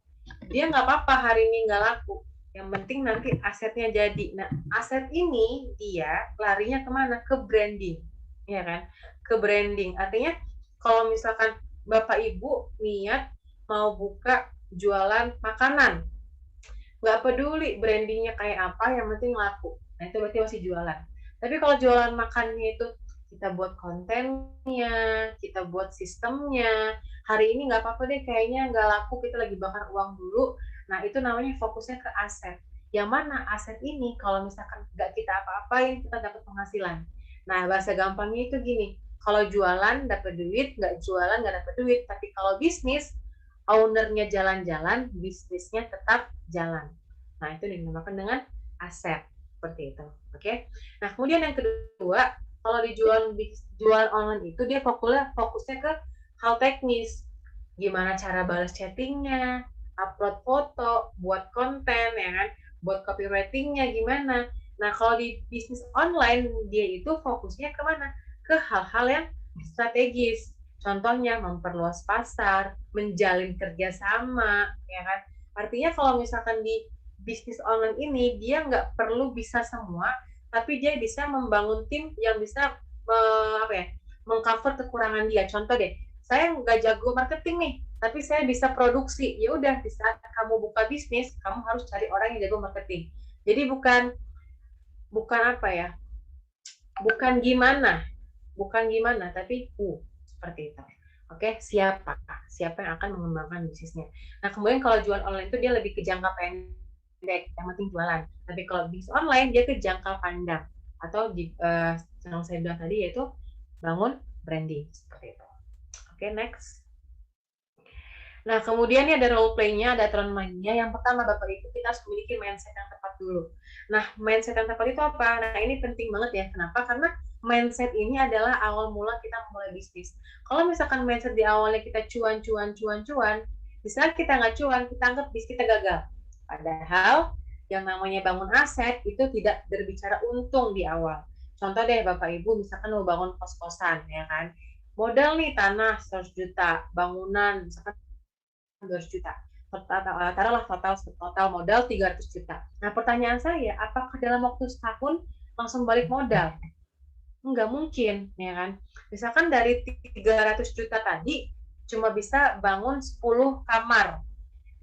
Dia nggak apa-apa hari ini nggak laku. Yang penting nanti asetnya jadi. Nah, aset ini dia larinya kemana? Ke branding. Ya kan? Ke branding. Artinya kalau misalkan Bapak Ibu niat mau buka jualan makanan, nggak peduli brandingnya kayak apa, yang penting laku. Nah, itu berarti masih jualan. Tapi kalau jualan makannya itu kita buat kontennya, kita buat sistemnya. Hari ini nggak apa-apa deh, kayaknya nggak laku, kita lagi bakar uang dulu. Nah, itu namanya fokusnya ke aset. Yang mana aset ini kalau misalkan nggak kita apa-apain, kita dapat penghasilan. Nah, bahasa gampangnya itu gini, kalau jualan dapat duit, nggak jualan nggak dapat duit. Tapi kalau bisnis, ownernya jalan-jalan, bisnisnya tetap jalan. Nah, itu dinamakan dengan aset. Seperti itu. Oke. Nah, kemudian yang kedua, kalau jual online itu dia fokusnya ke hal teknis. Gimana cara balas chattingnya, upload foto, buat konten, ya kan? Buat copywritingnya gimana. Nah, kalau di bisnis online, dia itu fokusnya kemana? Ke hal-hal yang strategis. Contohnya memperluas pasar, menjalin kerjasama, ya kan? Artinya kalau misalkan di bisnis online ini dia nggak perlu bisa semua, tapi dia bisa membangun tim yang bisa mengcover kekurangan dia. Contoh deh, saya nggak jago marketing nih, tapi saya bisa produksi. Ya udah, di saat kamu buka bisnis, kamu harus cari orang yang jago marketing. Jadi bukan apa ya, bukan gimana, tapi seperti itu. Oke, siapa yang akan mengembangkan bisnisnya. Nah, kemudian kalau jual online itu dia lebih ke jangka pendek, yang penting jualan. Tapi kalau bisnis online dia ke jangka panjang, atau yang saya bilang tadi yaitu bangun branding seperti itu. Oke, next. Nah, kemudian ini ada role play-nya, ada aturan mainnya. Yang pertama, Bapak Ibu, kita harus memiliki mindset yang tepat dulu. Nah, mindset yang tepat itu apa? Nah, ini penting banget ya. Kenapa? Karena mindset ini adalah awal mula kita mulai bisnis. Kalau misalkan mindset di awalnya kita cuan, di saat kita nggak cuan, kita anggap bisnis kita gagal. Padahal, yang namanya bangun aset itu tidak berbicara untung di awal. Contoh deh, Bapak Ibu, misalkan mau bangun kos-kosan, ya kan? Modal nih tanah 100 juta, bangunan misalkan 200 juta. Taruhlah total modal 300 juta. Nah, pertanyaan saya, apakah dalam waktu setahun langsung balik modal? Enggak mungkin, ya kan? Misalkan dari 300 juta tadi cuma bisa bangun 10 kamar.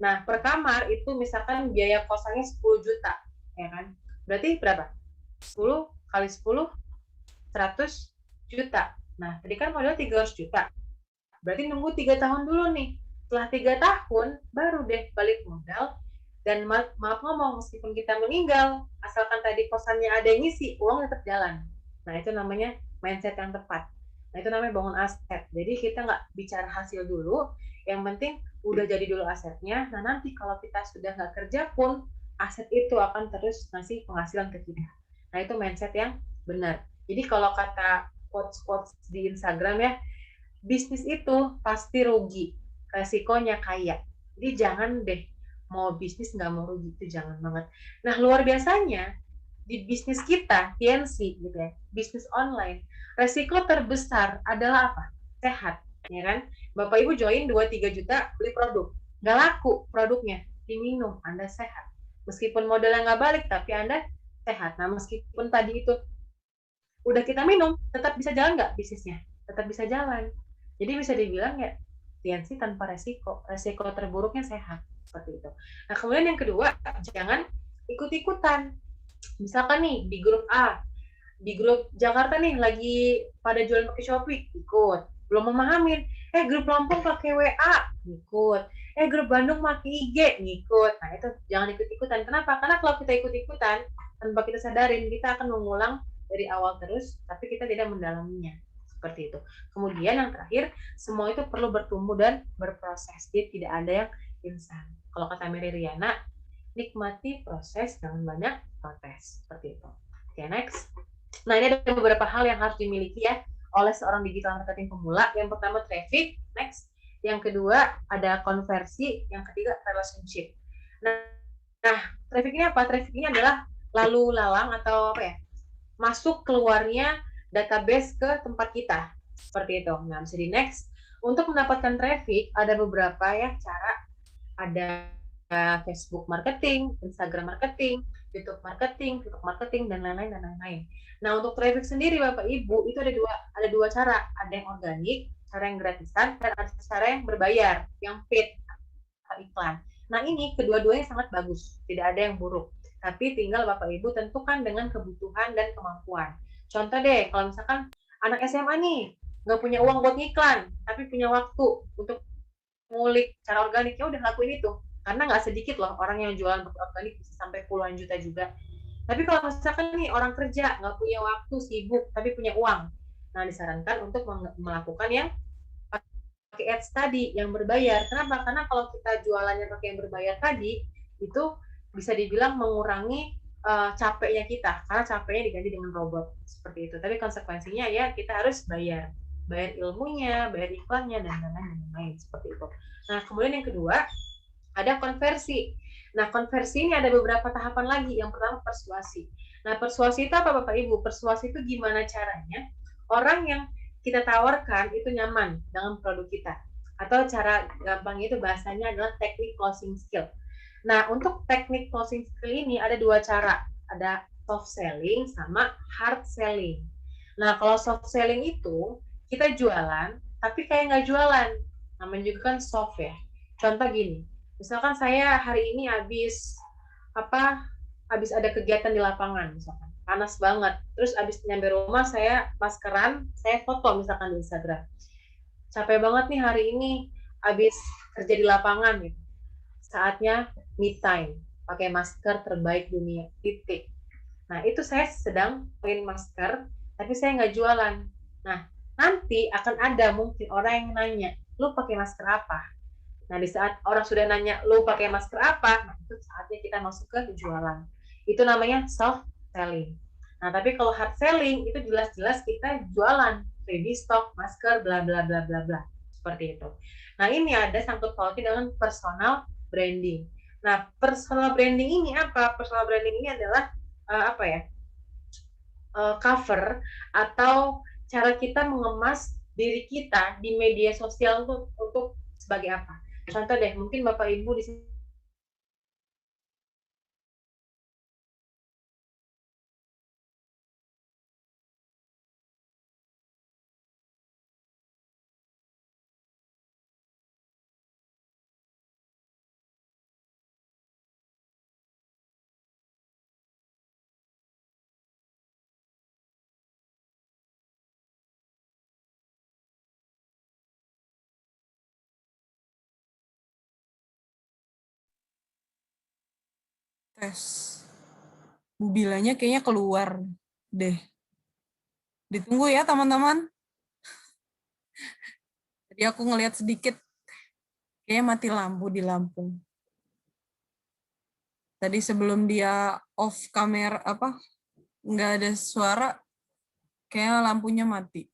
Nah, per kamar itu misalkan biaya kosannya 10 juta, ya kan? Berarti berapa? 10 kali 10, 100 juta. Nah, tadi kan modal 300 juta. Berarti nunggu 3 tahun dulu nih. Setelah 3 tahun, baru deh balik modal. Dan maaf ngomong, meskipun kita meninggal, asalkan tadi kosannya ada yang ngisi, uang tetap jalan. Nah, itu namanya mindset yang tepat. Nah, itu namanya bangun aset. Jadi kita nggak bicara hasil dulu, yang penting udah jadi dulu asetnya. Nah, nanti kalau kita sudah nggak kerja pun, aset itu akan terus ngasih penghasilan ke kita. Nah, itu mindset yang benar. Jadi kalau kata quotes-quotes di Instagram ya, bisnis itu pasti rugi, resikonya kaya. Jadi jangan deh mau bisnis nggak mau rugi, itu jangan banget. Nah, luar biasanya di bisnis kita TNC gitu ya, bisnis online, resiko terbesar adalah apa? Sehat, ya kan? Bapak Ibu join 2-3 juta beli produk, nggak laku produknya, diminum, Anda sehat. Meskipun modalnya nggak balik, tapi Anda sehat. Nah, meskipun tadi itu udah kita minum, tetap bisa jalan nggak bisnisnya? Tetap bisa jalan. Jadi bisa dibilang ya TNC tanpa resiko terburuknya sehat, seperti itu. Nah, kemudian yang kedua, jangan ikut-ikutan. Misalkan nih di grup A, di grup Jakarta nih lagi pada jualan pakai Shopee, ikut. Belum memahamin, grup Lampung pakai WA, ikut. Grup Bandung pakai IG, ngikut. Nah, itu jangan ikut-ikutan. Kenapa? Karena kalau kita ikut-ikutan, tanpa kita sadarin, kita akan mengulang dari awal terus, tapi kita tidak mendalaminya. Seperti itu. Kemudian yang terakhir, semua itu perlu bertumbuh dan berproses. Jadi tidak ada yang instan. Kalau kata Mary Riana, nikmati proses, jangan banyak protes. Seperti itu. Oke, next. Nah, ini ada beberapa hal yang harus dimiliki ya oleh seorang digital marketing pemula. Yang pertama traffic, next. Yang kedua ada konversi, yang ketiga relationship. Nah, traffic ini apa? Traffic ini adalah lalu lalang atau apa ya? Masuk keluarnya database ke tempat kita. Seperti itu. Nah, bisa di next. Untuk mendapatkan traffic ada beberapa ya cara. Ada Facebook marketing, Instagram marketing, YouTube marketing, TikTok marketing, dan lain-lain dan lain-lain. Nah, untuk traffic sendiri Bapak Ibu itu ada dua cara. Ada yang organik, cara yang gratisan, dan ada cara yang berbayar, yang paid iklan. Nah, ini kedua-duanya sangat bagus, tidak ada yang buruk. Tapi tinggal Bapak Ibu tentukan dengan kebutuhan dan kemampuan. Contoh deh, kalau misalkan anak SMA nih nggak punya uang buat iklan, tapi punya waktu untuk ngulik cara organik, ya udah lakuin itu. Karena nggak sedikit loh orang yang jualan organik bisa sampai puluhan juta juga. Tapi kalau misalkan nih orang kerja nggak punya waktu, sibuk, tapi punya uang, nah disarankan untuk melakukan yang pakai ads tadi yang berbayar. Kenapa? Karena kalau kita jualannya pakai yang berbayar tadi, itu bisa dibilang mengurangi capeknya kita, karena capeknya diganti dengan robot seperti itu. Tapi konsekuensinya ya kita harus bayar ilmunya, bayar iklannya, dan lain-lain seperti itu. Nah, kemudian yang kedua ada konversi. Nah, konversi ini ada beberapa tahapan lagi. Yang pertama persuasi. Nah, persuasi itu apa Bapak Ibu? Persuasi itu gimana caranya orang yang kita tawarkan itu nyaman dengan produk kita. Atau cara gampang itu bahasanya adalah teknik closing skill. Nah, untuk teknik closing skill ini ada dua cara. Ada soft selling sama hard selling. Nah, kalau soft selling itu kita jualan, tapi kayak nggak jualan. Namanya juga kan soft ya. Contoh gini, misalkan saya hari ini habis ada kegiatan di lapangan misalkan panas banget, terus habis nyampe rumah saya maskeran, saya foto misalkan di Instagram, capek banget nih hari ini habis kerja di lapangan gitu, saatnya me time, pakai masker terbaik dunia, titik. Nah, itu saya sedang pakai masker tapi saya nggak jualan. Nah, nanti akan ada mungkin orang yang nanya, lu pakai masker apa? Nah, di saat orang sudah nanya, lu pakai masker apa? Nah, itu saatnya kita masuk ke jualan. Itu namanya soft selling. Nah, tapi kalau hard selling, itu jelas-jelas kita jualan. Ready stock, masker, bla bla bla bla bla. Seperti itu. Nah, ini ada sangkut pautnya dengan personal branding. Nah, personal branding ini apa? Personal branding ini adalah apa ya? Cover atau cara kita mengemas diri kita di media sosial untuk sebagai apa? Contoh deh, mungkin Bapak Ibu di sini Tes. Bilanya kayaknya keluar deh. Ditunggu ya teman-teman. Jadi aku ngelihat sedikit, kayaknya mati lampu di Lampung. Tadi sebelum dia off kamera nggak ada suara, kayaknya lampunya mati.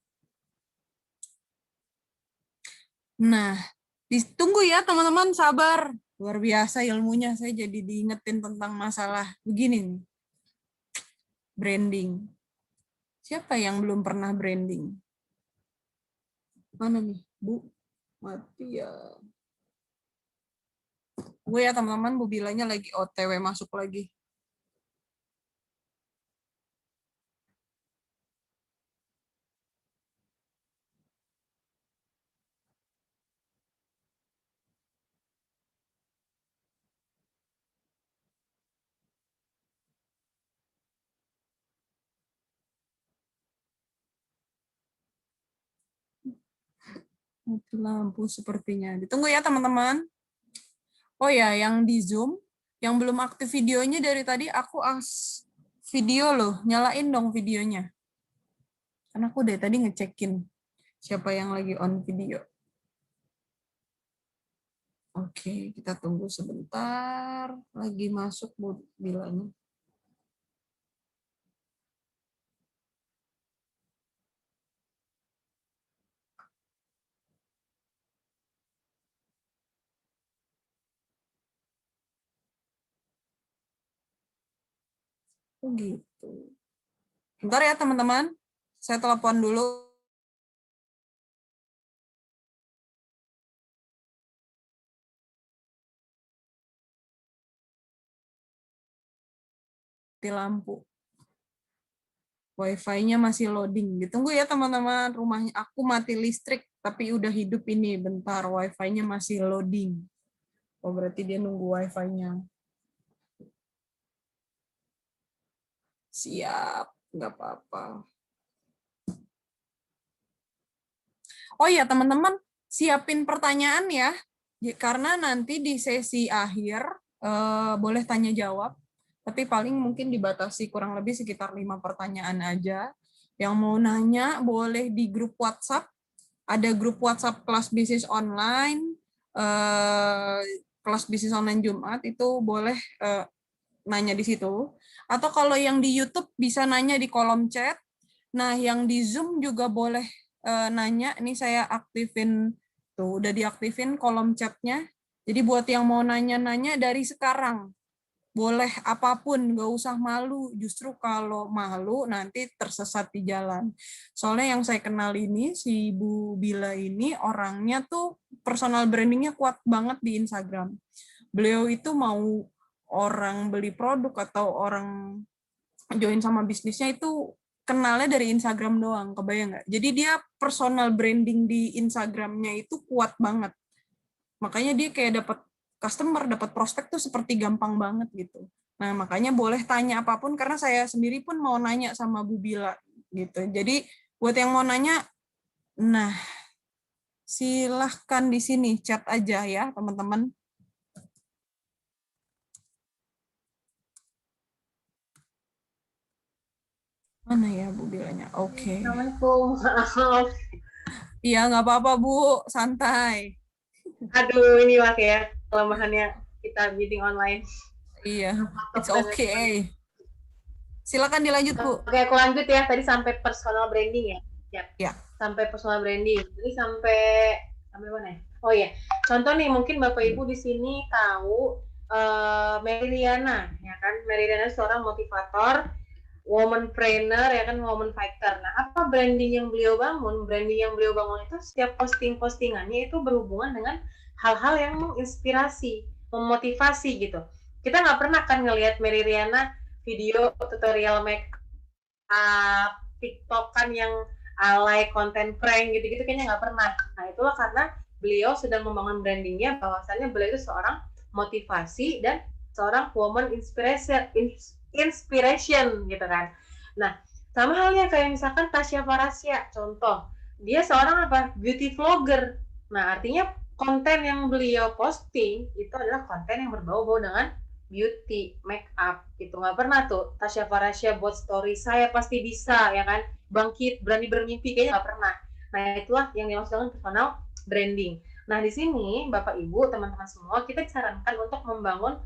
Nah, ditunggu ya teman-teman, sabar. Luar biasa ilmunya, saya jadi diingetin tentang masalah begini nih. Branding. Siapa yang belum pernah branding? Mana nih, Bu? Mati ya. Gue ya teman-teman, Bu Bilanya lagi OTW masuk lagi. Mati lampu sepertinya. Ditunggu ya teman-teman. Oh ya, yang di Zoom, yang belum aktif videonya dari tadi aku video loh, nyalain dong videonya. Karena aku dari tadi ngecekin siapa yang lagi on video. Oke, kita tunggu sebentar. Lagi masuk Bu Bilanya. Oh gitu. Bentar ya teman-teman. Saya telepon dulu. Mati lampu. Wi-Fi-nya masih loading. Ditunggu ya teman-teman. Rumahnya aku mati listrik, tapi udah hidup ini. Bentar, Wi-Fi-nya masih loading. Oh berarti dia nunggu Wi-Fi-nya. Siap, nggak apa-apa. Oh ya teman-teman, siapin pertanyaan ya. Karena nanti di sesi akhir boleh tanya jawab. Tapi paling mungkin dibatasi kurang lebih sekitar 5 pertanyaan aja. Yang mau nanya boleh di grup WhatsApp. Ada grup WhatsApp kelas bisnis online, kelas bisnis online Jumat, itu boleh nanya di situ. Atau kalau yang di YouTube bisa nanya di kolom chat. Nah, yang di Zoom juga boleh nanya. Ini saya aktifin, tuh udah diaktifin kolom chatnya. Jadi buat yang mau nanya-nanya dari sekarang, boleh apapun, nggak usah malu. Justru kalau malu nanti tersesat di jalan. Soalnya yang saya kenal ini, si Bu Bila ini orangnya tuh personal brandingnya kuat banget di Instagram. Beliau itu mau orang beli produk atau orang join sama bisnisnya itu kenalnya dari Instagram doang, kebayang nggak? Jadi dia personal branding di Instagramnya itu kuat banget. Makanya dia kayak dapat customer, dapat prospek tuh seperti gampang banget gitu. Nah, makanya boleh tanya apapun karena saya sendiri pun mau nanya sama Bu Bila gitu. Jadi buat yang mau nanya, nah silahkan di sini chat aja ya teman-teman. Mana ya Bu Bilanya? Oke. Assalamualaikum, maaf. Iya, nggak apa-apa Bu, santai. Aduh, ini lah ya kelemahannya kita meeting online. Iya, it's okay. Silakan dilanjut Bu. Oke, aku lanjut ya. Tadi sampai personal branding ya. Ya. Sampai personal branding. Jadi sampai mana ya? Oh iya. Contoh nih, mungkin Bapak Ibu di sini tahu Meridiana, ya kan? Meridiana seorang motivator, woman trainer, ya kan, woman fighter. Nah, apa branding yang beliau bangun? Branding yang beliau bangun itu setiap posting-postingannya itu berhubungan dengan hal-hal yang menginspirasi, memotivasi gitu. Kita nggak pernah kan ngelihat Meridiana video tutorial make up, TikTokan yang alay konten prank gitu-gitu kayaknya nggak pernah. Nah, itulah karena beliau sedang membangun brandingnya bahwasannya beliau itu seorang motivasi dan seorang woman inspiration gitu kan. Nah, sama halnya kayak misalkan Tasya Farasya, contoh. Dia seorang apa? Beauty vlogger. Nah, artinya konten yang beliau posting itu adalah konten yang berbau-bau dengan beauty, make up gitu. Nggak pernah tuh Tasya Farasya buat story saya pasti bisa, ya kan, bangkit, berani bermimpi, kayaknya nggak pernah. Nah, itulah yang dimaksud dengan personal branding. Nah, di sini Bapak Ibu, teman-teman semua, kita disarankan untuk membangun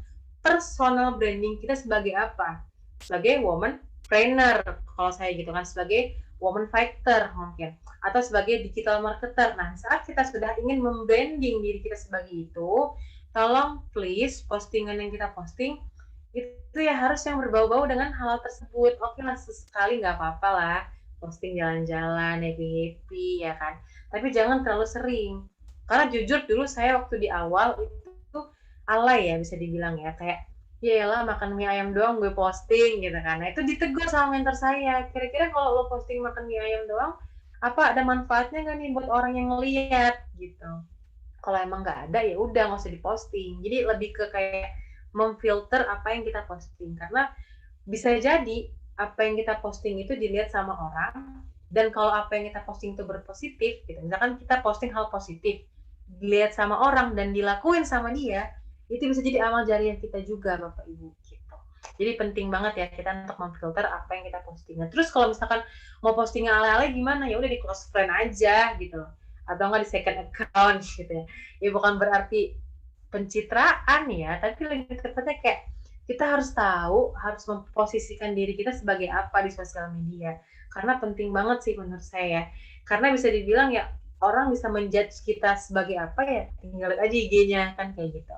personal branding kita sebagai apa? Sebagai woman trainer, kalau saya gitu kan, sebagai woman fighter mungkin, atau sebagai digital marketer. Nah, saat kita sudah ingin membranding diri kita sebagai itu, tolong please postingan yang kita posting itu ya harus yang berbau-bau dengan hal tersebut. Oke lah, sesekali nggak apa-apa lah posting jalan-jalan, happy-happy, ya kan. Tapi jangan terlalu sering. Karena jujur dulu saya waktu di awal itu alay ya bisa dibilang ya. Kayak, yaelah makan mie ayam doang gue posting gitu kan. Nah itu ditegur sama mentor saya. Kira-kira kalau lo posting makan mie ayam doang, apa ada manfaatnya nggak nih buat orang yang ngeliat gitu. Kalau emang nggak ada ya udah nggak usah diposting. Jadi lebih ke kayak memfilter apa yang kita posting, karena bisa jadi apa yang kita posting itu dilihat sama orang, dan kalau apa yang kita posting itu berpositif gitu, misalkan kita posting hal positif dilihat sama orang dan dilakuin sama dia, itu bisa jadi amal jariah kita juga Bapak Ibu gitu. Jadi penting banget ya kita untuk memfilter apa yang kita posting. Terus kalau misalkan mau posting ale-ale gimana, ya udah di close friend aja gitu, atau nggak di second account gitu ya. Ya bukan berarti pencitraan ya, tapi lebih tepatnya kayak kita harus tahu, harus memposisikan diri kita sebagai apa di sosial media. Karena penting banget sih menurut saya. Karena bisa dibilang ya orang bisa menjudge kita sebagai apa ya, tinggal lihat aja IG-nya kan kayak gitu.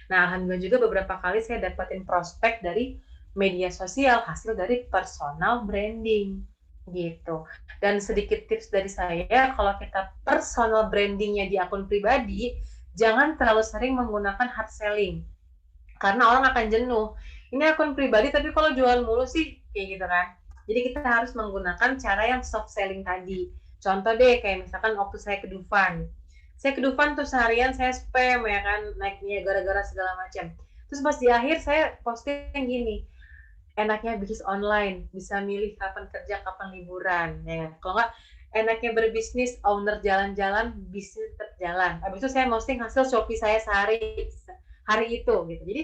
Nah, alhamdulillah juga beberapa kali saya dapetin prospek dari media sosial hasil dari personal branding gitu. Dan sedikit tips dari saya, kalau kita personal brandingnya di akun pribadi, jangan terlalu sering menggunakan hard selling karena orang akan jenuh. Ini akun pribadi tapi kalau jual mulu sih kayak gitu kan. Jadi kita harus menggunakan cara yang soft selling tadi. Contoh deh kayak misalkan waktu saya ke Dufan. Saya ke Dufan tuh seharian saya spam ya kan naiknya gara-gara segala macam. Terus pas di akhir saya posting gini, enaknya bisnis online, bisa milih kapan kerja, kapan liburan, ya. Kalau nggak, enaknya berbisnis, owner jalan-jalan, bisnis tetap jalan. Habis itu saya posting hasil Shopee saya hari itu, gitu. Jadi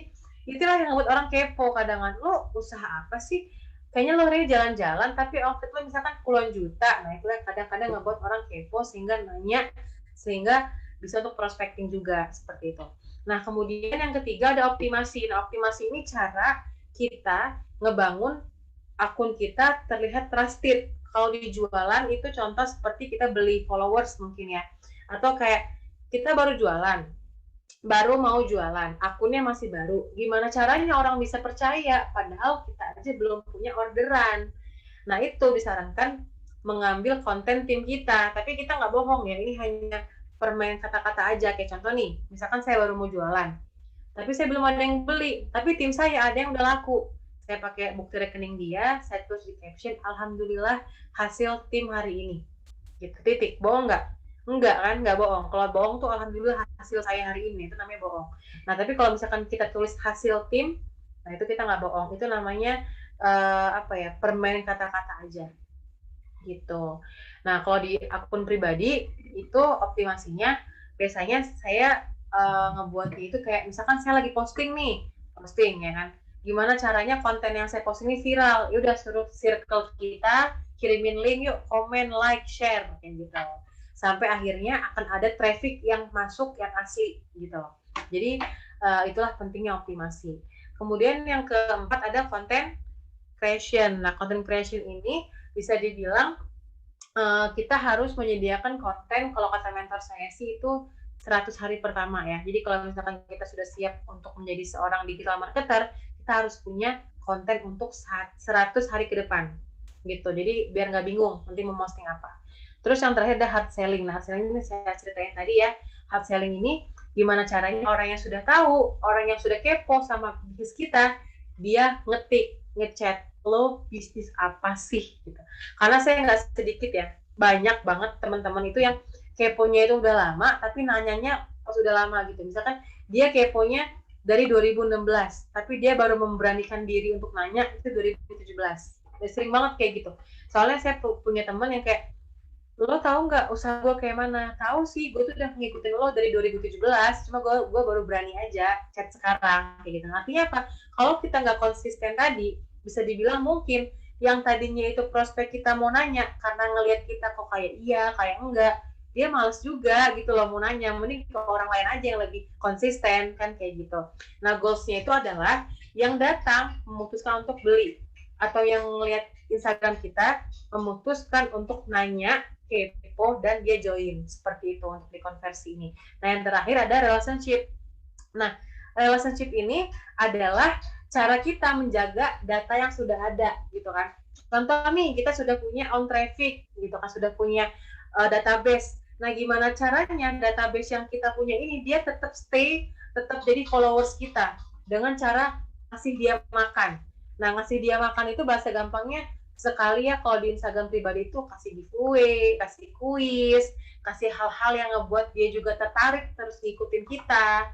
itulah yang membuat orang kepo kadang-kadang, lo usaha apa sih? Kayaknya lo hari jalan-jalan, tapi outfit lo misalkan puluhan juta. Nah itulah kadang-kadang ngebuat orang kepo sehingga nanya, sehingga bisa untuk prospecting juga seperti itu. Nah kemudian yang ketiga ada optimasi. Nah optimasi ini cara kita ngebangun akun kita terlihat trusted. Kalau di jualan itu contoh seperti kita beli followers mungkin ya. Atau kayak kita baru jualan, baru mau jualan, akunnya masih baru. Gimana caranya orang bisa percaya padahal kita aja belum punya orderan. Nah itu disarankan mengambil konten tim kita, tapi kita nggak bohong ya, ini hanya permain kata-kata aja. Kayak contoh nih, misalkan saya baru mau jualan, tapi saya belum ada yang beli, tapi tim saya ada yang udah laku. Saya pakai bukti rekening dia, saya tulis di caption, alhamdulillah hasil tim hari ini. Gitu, titik. Bohong nggak? Enggak kan, nggak bohong. Kalau bohong tuh alhamdulillah hasil saya hari ini, itu namanya bohong. Nah, tapi kalau misalkan kita tulis hasil tim, nah itu kita nggak bohong. Itu namanya apa ya, permain kata-kata aja. Gitu. Nah, kalau di akun pribadi, itu optimasinya, biasanya saya ngebuat itu kayak misalkan saya lagi posting nih, posting ya kan, gimana caranya konten yang saya posting ini viral, ya udah suruh circle kita kirimin link yuk, komen, like, share kayak gitu, sampai akhirnya akan ada traffic yang masuk yang asli gitu. Jadi itulah pentingnya optimasi. Kemudian yang keempat ada content creation. Nah content creation ini bisa dibilang kita harus menyediakan konten, kalau kata mentor saya sih itu 100 hari pertama ya. Jadi kalau misalkan kita sudah siap untuk menjadi seorang digital marketer, kita harus punya konten untuk 100 hari ke depan gitu. Jadi biar nggak bingung nanti mau posting apa. Terus yang terakhir ada hard selling. Nah hard selling ini saya ceritain tadi ya. Hard selling ini gimana caranya orang yang sudah tahu, orang yang sudah kepo sama bisnis kita, dia ngetik, ngechat, lo bisnis apa sih gitu. Karena saya nggak sedikit ya, banyak banget teman-teman itu yang keponya itu udah lama, tapi nanyanya pas udah lama gitu. Misalkan dia keponya dari 2016, tapi dia baru memberanikan diri untuk nanya itu 2017. Ya, sering banget kayak gitu. Soalnya saya punya teman yang kayak, lo tahu nggak usaha gue kayak mana? Tahu sih, gue tuh udah ngikutin lo dari 2017, cuma gue baru berani aja chat sekarang kayak gitu. Artinya apa? Kalau kita nggak konsisten tadi, bisa dibilang mungkin yang tadinya itu prospek kita mau nanya karena ngelihat kita kok kayak iya, kayak enggak, dia males juga gitu loh mau nanya, mending ke orang lain aja yang lebih konsisten kan kayak gitu. Nah goalsnya itu adalah yang datang memutuskan untuk beli atau yang ngelihat Instagram kita memutuskan untuk nanya, kepo, dan dia join seperti itu untuk dikonversi ini. Nah yang terakhir ada relationship. Nah relationship ini adalah cara kita menjaga data yang sudah ada gitu kan. Contoh nih kita sudah punya on traffic gitu kan, sudah punya database. Nah gimana caranya database yang kita punya ini dia tetap stay, tetap jadi followers kita dengan cara ngasih dia makan. Nah ngasih dia makan itu bahasa gampangnya sekali ya, kalau di Instagram pribadi itu kasih giveaway, kasih kuis, kasih hal-hal yang ngebuat dia juga tertarik terus ngikutin kita.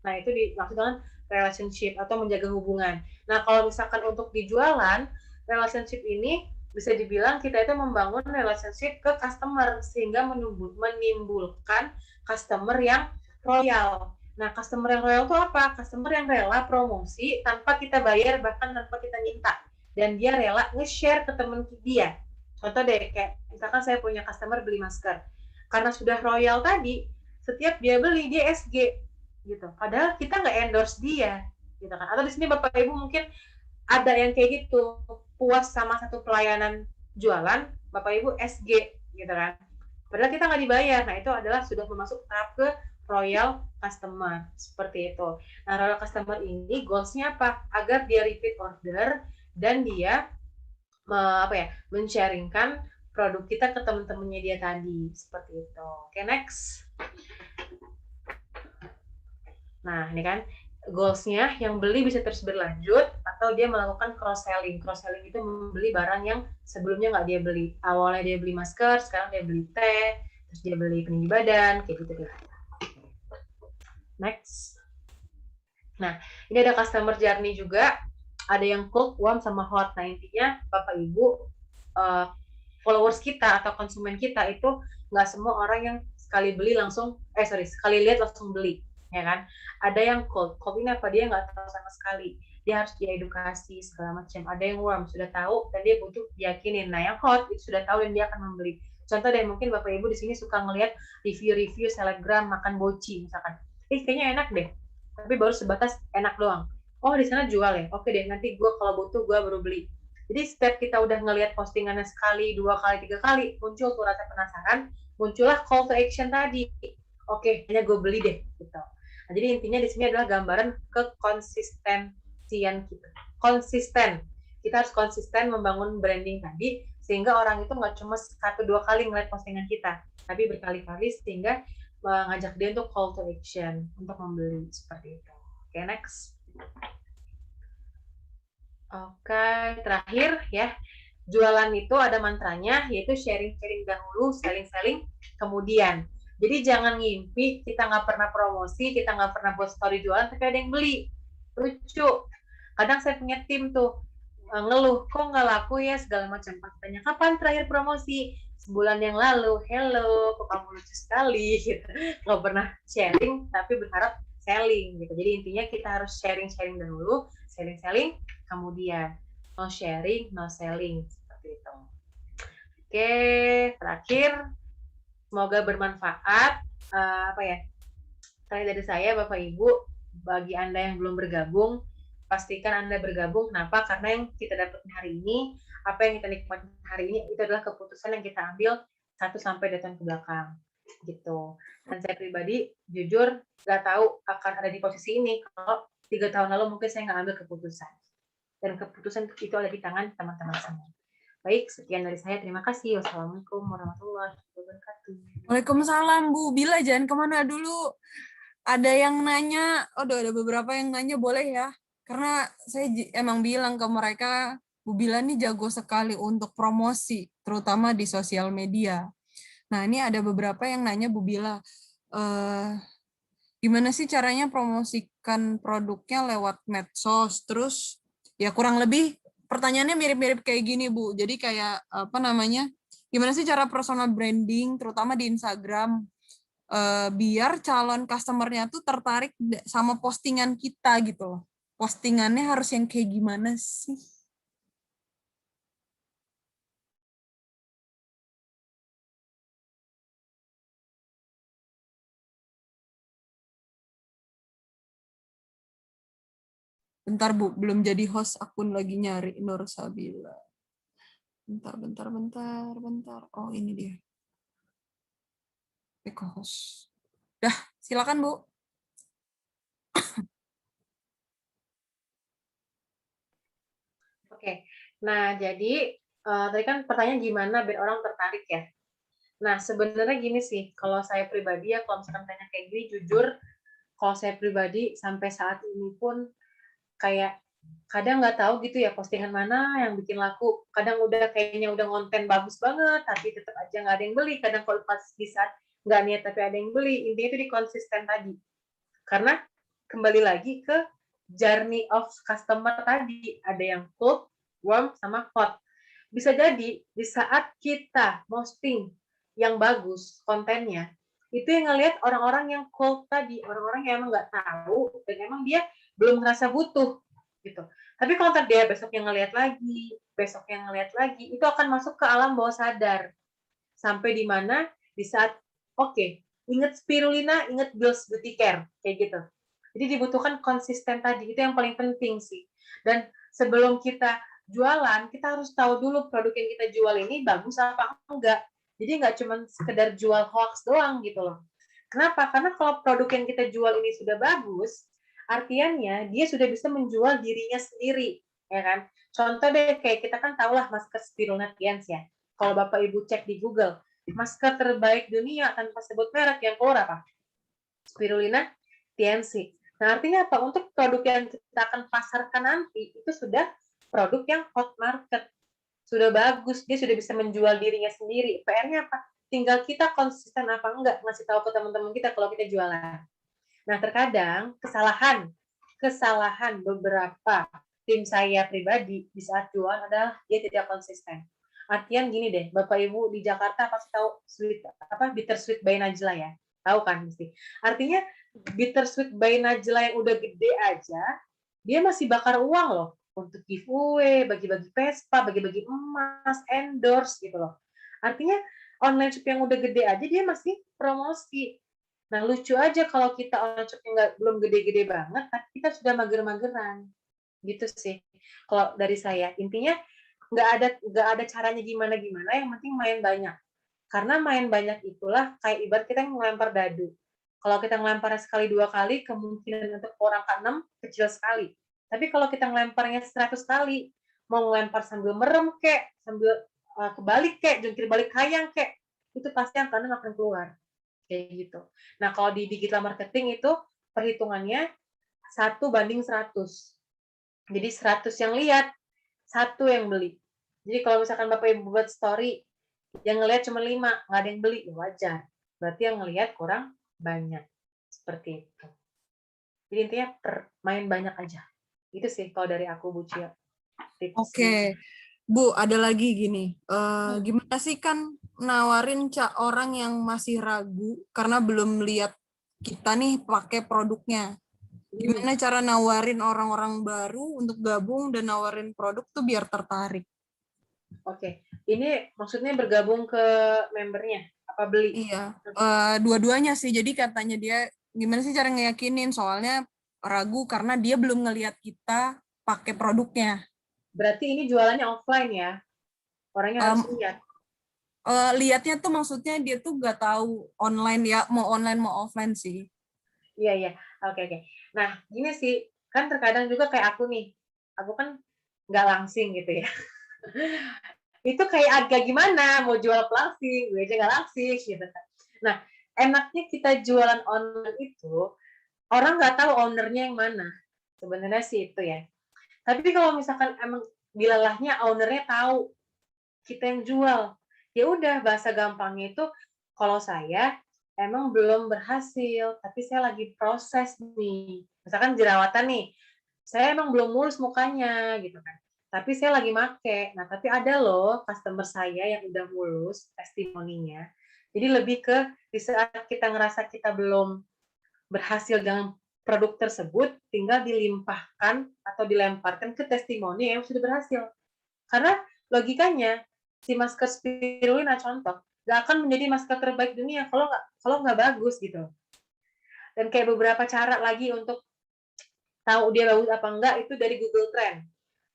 Nah itu dimaksud dengan relationship atau menjaga hubungan. Nah kalau misalkan untuk dijualan, relationship ini bisa dibilang kita itu membangun relationship ke customer sehingga menimbulkan customer yang loyal. Nah, customer yang loyal itu apa? Customer yang rela promosi tanpa kita bayar, bahkan tanpa kita minta. Dan dia rela nge-share ke temen dia. Contoh deh, kayak misalkan saya punya customer beli masker. Karena sudah royal tadi, setiap dia beli, dia SG. Gitu. Padahal kita nggak endorse dia. Gitu kan. Atau di sini Bapak Ibu mungkin ada yang kayak gitu, puas sama satu pelayanan jualan, Bapak Ibu SG. Gitu kan. Padahal kita nggak dibayar. Nah, itu adalah sudah masuk tahap ke royal customer seperti itu. Nah, royal customer ini goalsnya apa? Agar dia repeat order dan dia men-sharingkan produk kita ke teman-temannya dia tadi seperti itu. Oke, next. Nah, ini kan goalsnya yang beli bisa terus berlanjut atau dia melakukan cross selling. Cross selling itu membeli barang yang sebelumnya nggak dia beli. Awalnya dia beli masker, sekarang dia beli teh, terus dia beli peninggi badan, kayak gitu. Next. Nah, ini ada customer journey juga. Ada yang cold, warm, sama hot. Nah, intinya Bapak Ibu, followers kita atau konsumen kita itu nggak semua orang yang sekali beli langsung, sekali lihat langsung beli, ya kan? Ada yang cold. Cold ini apa? Dia nggak tahu sama sekali. Dia harus diedukasi segala macam. Ada yang warm, sudah tahu dan dia butuh diyakinin. Nah, yang hot itu sudah tahu dan dia akan membeli. Contoh deh, mungkin Bapak Ibu di sini suka ngelihat review-review selebgram makan boci misalkan. Kayaknya enak deh, tapi baru sebatas enak doang. Oh, di sana jual ya? Oke deh, nanti gue kalau butuh gue baru beli. Jadi setiap kita udah ngelihat postingannya sekali, 2 kali, 3 kali, muncul tuh rasa penasaran, muncullah call to action tadi. Oke, hanya gue beli deh gitu. Nah, jadi intinya di sini adalah gambaran kekonsistensian kita. Konsisten. Kita harus konsisten membangun branding tadi sehingga orang itu nggak cuma 1-2 kali ngeliat postingan kita, tapi berkali-kali sehingga mengajak dia untuk call to action untuk membeli seperti itu. Oke, next. Oke, terakhir ya. Jualan itu ada mantranya yaitu sharing-sharing dahulu, selling-selling kemudian. Jadi jangan ngimpi kita nggak pernah promosi, kita nggak pernah buat story jualan tapi ada yang beli. Lucu. Kadang saya punya tim tuh ngeluh, kok nggak laku ya segala macam. Pas tanya kapan terakhir promosi? Sebulan yang lalu. Hello, kok kamu lucu sekali gitu. Nggak pernah sharing tapi berharap selling gitu. Jadi intinya kita harus sharing-sharing dahulu, selling-selling kemudian. No sharing, no selling seperti itu. Oke, terakhir semoga bermanfaat. Terakhir dari saya Bapak Ibu, bagi Anda yang belum bergabung, pastikan Anda bergabung. Kenapa? Karena yang kita dapat hari ini, apa yang kita nikmati hari ini, itu adalah keputusan yang kita ambil 1-2 tahun ke belakang. Gitu. Dan saya pribadi, jujur, nggak tahu akan ada di posisi ini kalau 3 tahun lalu mungkin saya nggak ambil keputusan. Dan keputusan itu ada di tangan teman-teman semua. Baik, sekian dari saya. Terima kasih. Wassalamualaikum warahmatullahi wabarakatuh. Waalaikumsalam, Bu Bila, jangan kemana dulu. Ada yang nanya, ada beberapa yang nanya, boleh ya? Karena saya emang bilang ke mereka, Bu Bila ini jago sekali untuk promosi, terutama di sosial media. Nah, ini ada beberapa yang nanya, Bu Bila, gimana sih caranya promosikan produknya lewat medsos? Terus, ya kurang lebih pertanyaannya mirip-mirip kayak gini, Bu. Jadi kayak, gimana sih cara personal branding, terutama di Instagram, biar calon customer-nya tuh tertarik sama postingan kita gitu loh. Postingannya harus yang kayak gimana sih? Bentar Bu, belum jadi host, akun lagi nyari Nur Sabila. Bentar. Oh ini dia. Pick host. Dah, silakan Bu. Oke, nah jadi tadi kan pertanyaan gimana biar orang tertarik ya. Nah sebenarnya gini sih, kalau saya pribadi ya, kalau misalkan tanya kayak gini, jujur, kalau saya pribadi sampai saat ini pun kayak kadang nggak tahu gitu ya postingan mana yang bikin laku. Kadang udah kayaknya udah konten bagus banget, tapi tetap aja nggak ada yang beli. Kadang kalau pas di saat nggak niat tapi ada yang beli, intinya itu di konsisten tadi. Karena kembali lagi ke journey of customer tadi, ada yang cold, warm, sama hot. Bisa jadi di saat kita posting yang bagus kontennya, itu yang ngelihat orang-orang yang cold tadi, orang-orang yang emang nggak tahu dan emang dia belum merasa butuh gitu. Tapi kalau ntar dia besok yang ngelihat lagi, besok yang ngelihat lagi, itu akan masuk ke alam bawah sadar. Sampai di mana di saat ingat spirulina, ingat Bill's Beauty Care kayak gitu. Jadi dibutuhkan konsisten tadi, itu yang paling penting sih. Dan sebelum kita jualan, kita harus tahu dulu produk yang kita jual ini bagus apa enggak. Jadi nggak cuma sekedar jual hoax doang gitu loh. Kenapa? Karena kalau produk yang kita jual ini sudah bagus, artinya dia sudah bisa menjual dirinya sendiri, ya kan? Contoh deh, kayak kita kan tahulah masker Spirulina Tians ya. Kalau Bapak Ibu cek di Google, masker terbaik dunia tanpa sebut merek yang keluar apa? Spirulina Tiansi. Nah, artinya apa? Untuk produk yang kita akan pasarkan nanti, itu sudah produk yang hot market. Sudah bagus, dia sudah bisa menjual dirinya sendiri. PR-nya apa? Tinggal kita konsisten apa enggak ngasih tahu ke teman-teman kita kalau kita jualan. Nah, terkadang kesalahan beberapa tim saya pribadi di saat jualan adalah dia tidak konsisten. Artian gini deh, Bapak Ibu di Jakarta pasti tahu Bittersweet by Najla ya. Tahu kan mesti. Artinya Bittersweet by Najla yang udah gede aja, dia masih bakar uang loh untuk giveaway, bagi-bagi Vespa, bagi-bagi emas, endorse gitu loh. Artinya online shop yang udah gede aja dia masih promosi. Nah, lucu aja kalau kita online shop yang belum gede-gede banget, tapi kita sudah mager-mageran. Gitu sih. Kalau dari saya, intinya nggak ada caranya gimana-gimana, yang penting main banyak. Karena main banyak itulah kayak ibarat kita ngelempar dadu. Kalau kita ngelempar sekali 2 kali, kemungkinan untuk orang ke-6 kecil sekali. Tapi kalau kita ngelemparnya 100 kali, mau ngelempar sambil merem kek, sambil kebalik kek, jungkir balik kayang kek, itu pasti angkanya akan keluar. Kayak gitu. Nah, kalau di digital marketing itu perhitungannya 1:100. Jadi 100 yang lihat, 1 yang beli. Jadi kalau misalkan Bapak Ibu buat story, yang ngelihat cuma 5, nggak ada yang beli, ya wajar. Berarti yang ngelihat kurang banyak. Seperti itu. Jadi intinya main banyak aja. Itu sih kalau dari aku, Bu Cia. Oke. Bu, ada lagi gini. Gimana sih kan nawarin orang yang masih ragu karena belum lihat kita nih pakai produknya. Gimana cara nawarin orang-orang baru untuk gabung dan nawarin produk tuh biar tertarik? Oke. Ini maksudnya bergabung ke membernya? Apa beli? Iya, dua-duanya sih. Jadi katanya dia, gimana sih cara ngeyakinin? Soalnya ragu karena dia belum ngelihat kita pakai produknya. Berarti ini jualannya offline ya? Orangnya harus lihat. Lihatnya tuh maksudnya dia tuh nggak tahu online ya, mau online mau offline sih. Iya, iya. Oke. Nah, gini sih, kan terkadang juga kayak aku nih, aku kan nggak langsing gitu ya. Itu kayak agak gimana, mau jual pelangsing, gue aja nggak langsing gitu kan. Nah, enaknya kita jualan online itu, orang nggak tahu ownernya yang mana. Sebenarnya sih itu ya. Tapi kalau misalkan emang dilalahnya ownernya tahu kita yang jual, ya udah bahasa gampangnya itu, kalau saya emang belum berhasil, tapi saya lagi proses nih. Misalkan jerawatan nih, saya emang belum mulus mukanya gitu kan. Tapi saya lagi make. Nah, tapi ada loh customer saya yang udah mulus testimoninya. Jadi lebih ke di saat kita ngerasa kita belum berhasil dengan produk tersebut, tinggal dilimpahkan atau dilemparkan ke testimoni yang sudah berhasil. Karena logikanya si masker spirulina contoh nggak akan menjadi masker terbaik dunia kalau nggak bagus gitu. Dan kayak beberapa cara lagi untuk tahu dia bagus apa enggak itu dari Google Trend.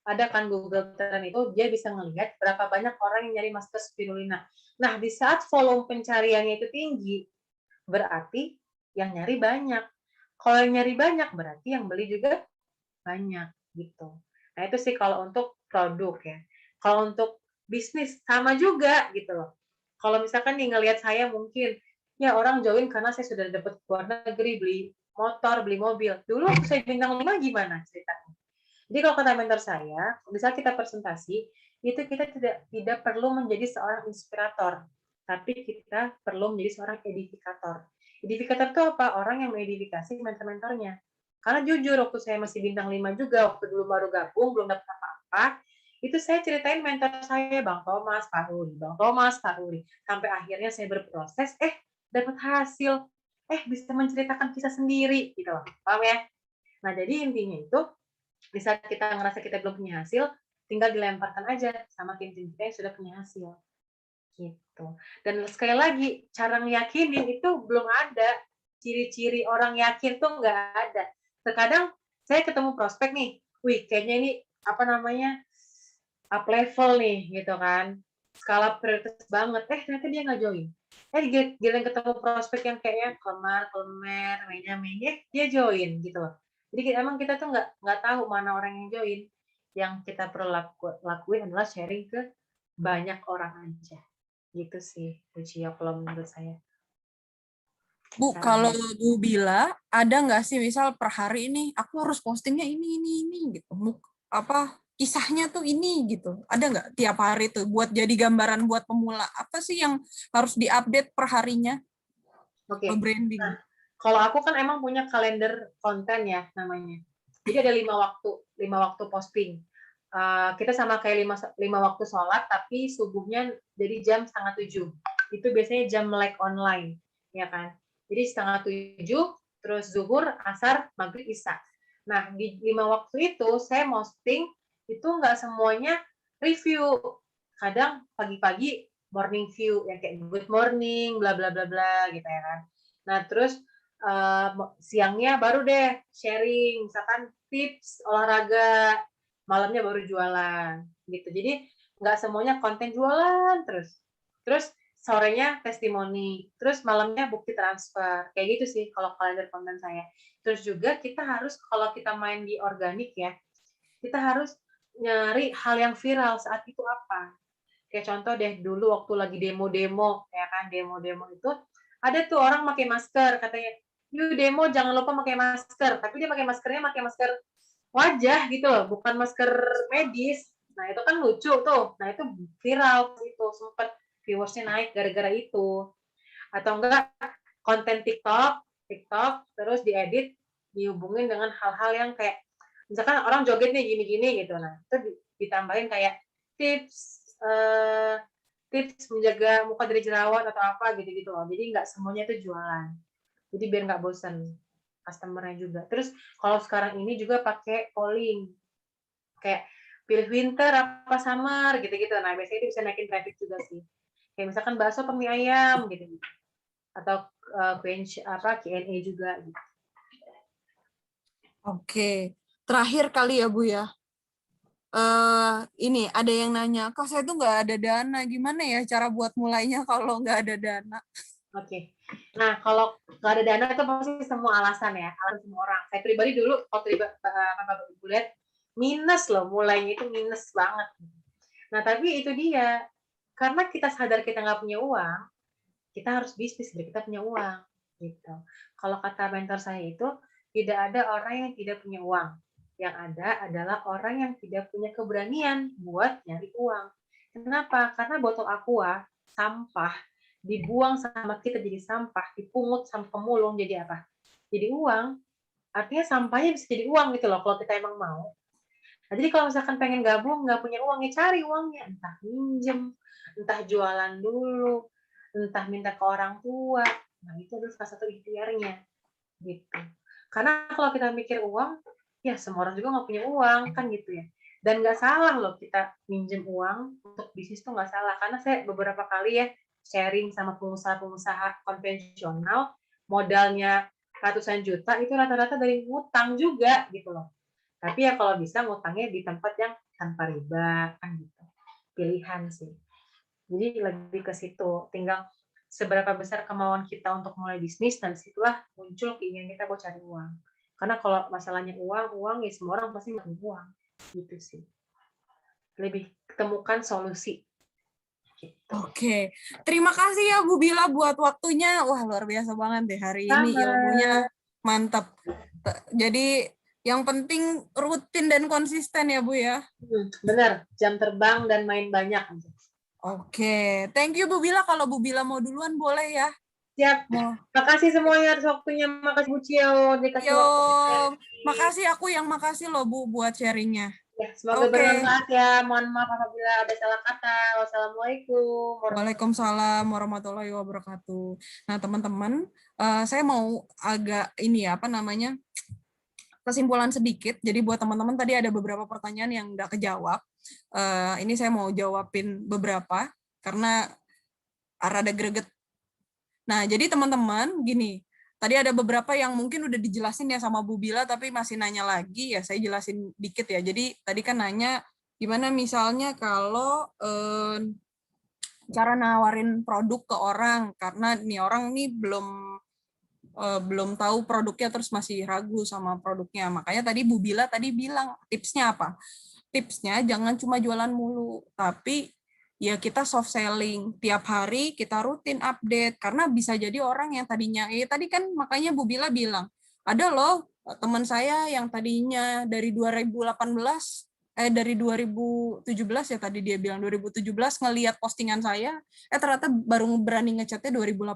Ada kan Google Trend itu dia bisa ngelihat berapa banyak orang yang nyari masker spirulina. Nah, di saat volume pencariannya itu tinggi, berarti yang nyari banyak. Kalau yang nyari banyak berarti yang beli juga banyak gitu. Nah, itu sih kalau untuk produk ya. Kalau untuk bisnis sama juga gitu loh. Kalau misalkan nih ngelihat saya mungkin ya orang join karena saya sudah dapat luar negeri beli motor, beli mobil. Dulu waktu saya bintang 5 gimana ceritanya? Jadi kalau kata mentor saya, bisa kita presentasi, itu kita tidak perlu menjadi seorang inspirator, tapi kita perlu menjadi seorang edifikator. Edifikator itu apa? Orang yang mengedifikasi mentor-mentornya. Karena jujur, waktu saya masih bintang 5 juga, waktu dulu baru gabung, belum dapat apa-apa, itu saya ceritain mentor saya, Bang Thomas, Pak Rudi, Bang Thomas, Pak Rudi. Sampai akhirnya saya berproses, dapat hasil, bisa menceritakan kisah sendiri gitu loh, paham ya? Nah jadi intinya itu di saat kita ngerasa kita belum punya hasil, tinggal dilemparkan aja sama tim-tim kita yang sudah punya hasil gitu. Dan sekali lagi cara ngeyakinin itu belum ada, ciri-ciri orang yakin tuh nggak ada. Terkadang saya ketemu prospek nih, wih kayaknya ini apa namanya up level nih gitu kan, skala prioritas banget, ternyata dia nggak join. Giliran ketemu prospek yang kayaknya kelemar, menye, dia join gitu loh. Jadi emang kita tuh nggak tahu mana orang yang join. Yang kita perlu lakuin adalah sharing ke banyak orang aja. Gitu sih, Lucia, kalau menurut saya. Bu, kalau Bu Bila, ada nggak sih misal per hari ini aku harus postingnya ini gitu. Apa kisahnya tuh ini gitu. Ada nggak tiap hari tuh buat jadi gambaran buat pemula? Apa sih yang harus diupdate per harinya? Oke. Branding. Nah, kalau aku kan emang punya kalender konten ya namanya. Jadi ada 5 waktu posting. Kita sama kayak 5 waktu sholat, tapi subuhnya jadi jam 6:30. Itu biasanya jam melek online, ya kan? Jadi 6:30, terus zuhur, asar, maghrib, isya. Nah, di 5 waktu itu saya posting itu nggak semuanya review. Kadang pagi-pagi morning view, yang kayak good morning, bla bla bla bla gitu ya kan. Nah, terus siangnya baru deh sharing, misalkan tips olahraga, malamnya baru jualan gitu. Jadi nggak semuanya konten jualan terus sorenya testimoni, terus malamnya bukti transfer, kayak gitu sih kalau kalender konten saya. Terus juga kita harus, kalau kita main di organik ya, kita harus nyari hal yang viral saat itu apa. Kayak contoh deh, dulu waktu lagi demo-demo ya kan, demo-demo itu ada tuh orang pakai masker, katanya yuk demo jangan lupa pakai masker, tapi dia pakai masker wajah gitu loh, bukan masker medis. Nah itu kan lucu tuh, nah itu viral itu, sempet viewersnya naik gara-gara itu. Atau enggak konten TikTok terus diedit, dihubungin dengan hal-hal yang kayak misalkan orang joget nih gini-gini gitu, nah itu ditambahin kayak tips menjaga muka dari jerawat atau apa gitu-gitu loh. Jadi nggak semuanya itu jualan. Jadi biar nggak bosan customer-nya juga. Terus kalau sekarang ini juga pakai polling. Kayak pilih winter apa summer gitu-gitu. Nah, biasanya itu bisa naikin traffic juga sih. Kayak misalkan bakso apa mie ayam gitu-gitu. Atau Q&A juga gitu. Oke. Terakhir kali ya, Bu ya. Ini ada yang nanya, kok saya tuh nggak ada dana, gimana ya cara buat mulainya kalau nggak ada dana? Oke. Nah, kalau nggak ada dana itu pasti semua alasan ya, alasan semua orang. Saya pribadi dulu waktu Bapak Ibu lihat minus loh, mulainya itu minus banget. Nah, tapi itu dia, karena kita sadar kita nggak punya uang, kita harus bisnis biar kita punya uang. Gitu. Kalau kata mentor saya itu, tidak ada orang yang tidak punya uang. Yang ada adalah orang yang tidak punya keberanian buat nyari uang. Kenapa? Karena botol aqua, sampah, dibuang sama kita jadi sampah, dipungut sama pemulung jadi apa? Jadi uang. Artinya sampahnya bisa jadi uang gitu loh, kalau kita emang mau. Nah, jadi kalau misalkan pengen gabung, nggak punya uang, ya cari uangnya. Entah minjem, entah jualan dulu, entah minta ke orang tua. Nah, itu adalah salah satu ikhtiarnya. Gitu. Karena kalau kita mikir uang, ya semua orang juga nggak punya uang, kan gitu ya. Dan nggak salah loh kita minjem uang untuk bisnis tuh nggak salah. Karena saya beberapa kali ya sharing sama pengusaha-pengusaha konvensional, modalnya ratusan juta, itu rata-rata dari ngutang juga gitu loh. Tapi ya kalau bisa ngutangnya di tempat yang tanpa riba, kan gitu. Pilihan sih. Jadi lebih ke situ. Tinggal seberapa besar kemauan kita untuk mulai bisnis, dan situlah muncul keinginan kita buat cari uang. Karena kalau masalahnya uang ya semua orang pasti mau uang. Gitu sih. Lebih ketemukan solusi. Gitu. Oke, terima kasih ya Bu Bila buat waktunya. Wah, luar biasa banget deh hari ini, ilmunya mantap. Jadi yang penting rutin dan konsisten ya Bu ya. Benar, jam terbang dan main banyak. Oke, thank you Bu Bila. Kalau Bu Bila mau duluan boleh ya. Siap. Makasih semuanya atas waktunya. Makasih Bu Cio. Yo, makasih, aku yang makasih loh Bu buat sharingnya. Ya, semoga Oke. bermanfaat ya. Mohon maaf apabila ada salah kata. Wassalamualaikum. Waalaikumsalam warahmatullahi wabarakatuh. Nah, teman-teman, saya mau agak ini ya, apa namanya, kesimpulan sedikit. Jadi buat teman-teman tadi ada beberapa pertanyaan yang nggak kejawab. Ini saya mau jawabin beberapa karena rada greget. Nah, jadi teman-teman, gini, tadi ada beberapa yang mungkin udah dijelasin ya sama Bu Bila, tapi masih nanya lagi, ya saya jelasin dikit ya. Jadi tadi kan nanya, gimana misalnya kalau cara nawarin produk ke orang, karena nih orang nih belum tahu produknya terus masih ragu sama produknya. Makanya tadi Bu Bila tadi bilang, tipsnya apa? Tipsnya jangan cuma jualan mulu, tapi ya kita soft selling. Tiap hari kita rutin update, karena bisa jadi orang yang tadinya, tadi kan makanya Bu Bila bilang, ada loh teman saya yang tadinya dari 2018, dari 2017 ya tadi dia bilang 2017 ngelihat postingan saya, ternyata baru berani ngechatnya 2018.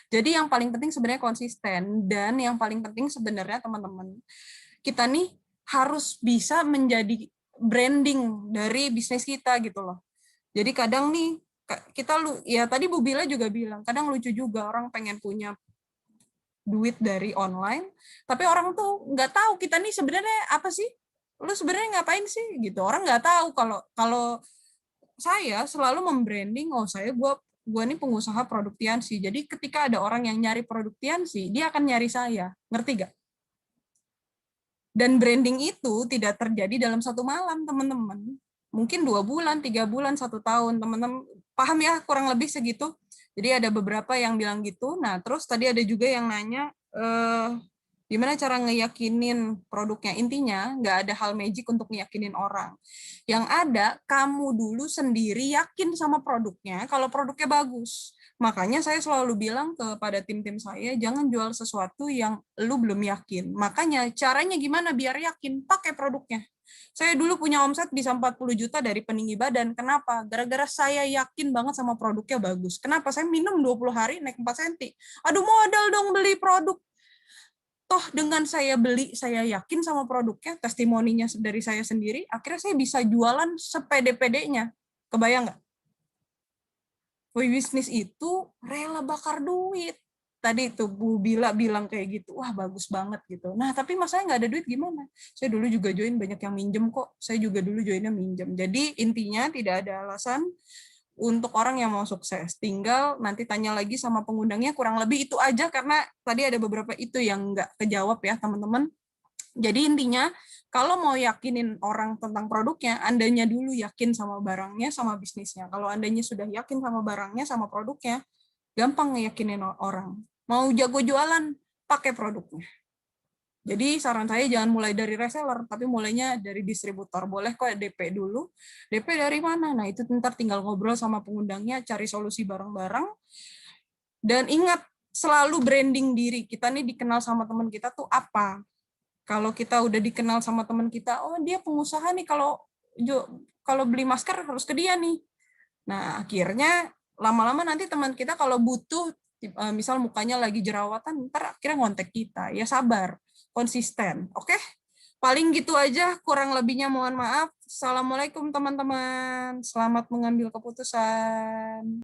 Jadi yang paling penting sebenarnya konsisten, dan yang paling penting sebenarnya teman-teman, kita nih harus bisa menjadi branding dari bisnis kita gitu loh. Jadi kadang nih kita ya tadi Bu Bila juga bilang, kadang lucu juga orang pengen punya duit dari online, tapi orang tuh nggak tahu kita nih sebenarnya apa sih, lu sebenarnya ngapain sih gitu. Orang nggak tahu kalau kalau saya selalu membranding, oh gue nih pengusaha produk Tiansi. Jadi ketika ada orang yang nyari produk Tiansi, dia akan nyari saya, ngerti gak? Dan branding itu tidak terjadi dalam satu malam, teman-teman. Mungkin 2 bulan, 3 bulan, 1 tahun, teman-teman paham ya, kurang lebih segitu. Jadi ada beberapa yang bilang gitu. Nah, terus tadi ada juga yang nanya, gimana cara ngeyakinin produknya. Intinya, nggak ada hal magic untuk ngeyakinin orang. Yang ada, kamu dulu sendiri yakin sama produknya, kalau produknya bagus. Makanya saya selalu bilang kepada tim-tim saya, jangan jual sesuatu yang lu belum yakin. Makanya caranya gimana biar yakin? Pakai produknya. Saya dulu punya omset bisa 40 juta dari peninggi badan. Kenapa? Gara-gara saya yakin banget sama produknya bagus. Kenapa? Saya minum 20 hari naik 4 cm. Aduh modal dong beli produk. Toh dengan saya beli, saya yakin sama produknya, testimoninya dari saya sendiri, akhirnya saya bisa jualan sepede-pedenya. Kebayang nggak? Bisnis itu rela bakar duit. Tadi itu Bu Bila bilang kayak gitu, wah bagus banget gitu. Nah tapi masalahnya nggak ada duit gimana? Saya dulu juga join banyak yang minjem kok. Saya juga dulu joinnya minjem. Jadi intinya tidak ada alasan untuk orang yang mau sukses. Tinggal nanti tanya lagi sama pengundangnya, kurang lebih itu aja karena tadi ada beberapa itu yang nggak kejawab ya teman-teman. Jadi intinya, kalau mau yakinin orang tentang produknya, Andanya dulu yakin sama barangnya, sama bisnisnya. Kalau Andanya sudah yakin sama barangnya, sama produknya, gampang ngeyakinin orang. Mau jago jualan, pakai produknya. Jadi saran saya jangan mulai dari reseller, tapi mulainya dari distributor. Boleh kok DP dulu. DP dari mana? Nah itu ntar tinggal ngobrol sama pengundangnya, cari solusi bareng-bareng. Dan ingat, selalu branding diri. Kita nih dikenal sama teman kita tuh apa? Kalau kita udah dikenal sama teman kita, oh dia pengusaha nih, kalau beli masker harus ke dia nih. Nah, akhirnya lama-lama nanti teman kita kalau butuh, misal mukanya lagi jerawatan, ntar akhirnya ngontek kita. Ya sabar, konsisten. Oke? Paling gitu aja, kurang lebihnya mohon maaf. Assalamualaikum teman-teman. Selamat mengambil keputusan.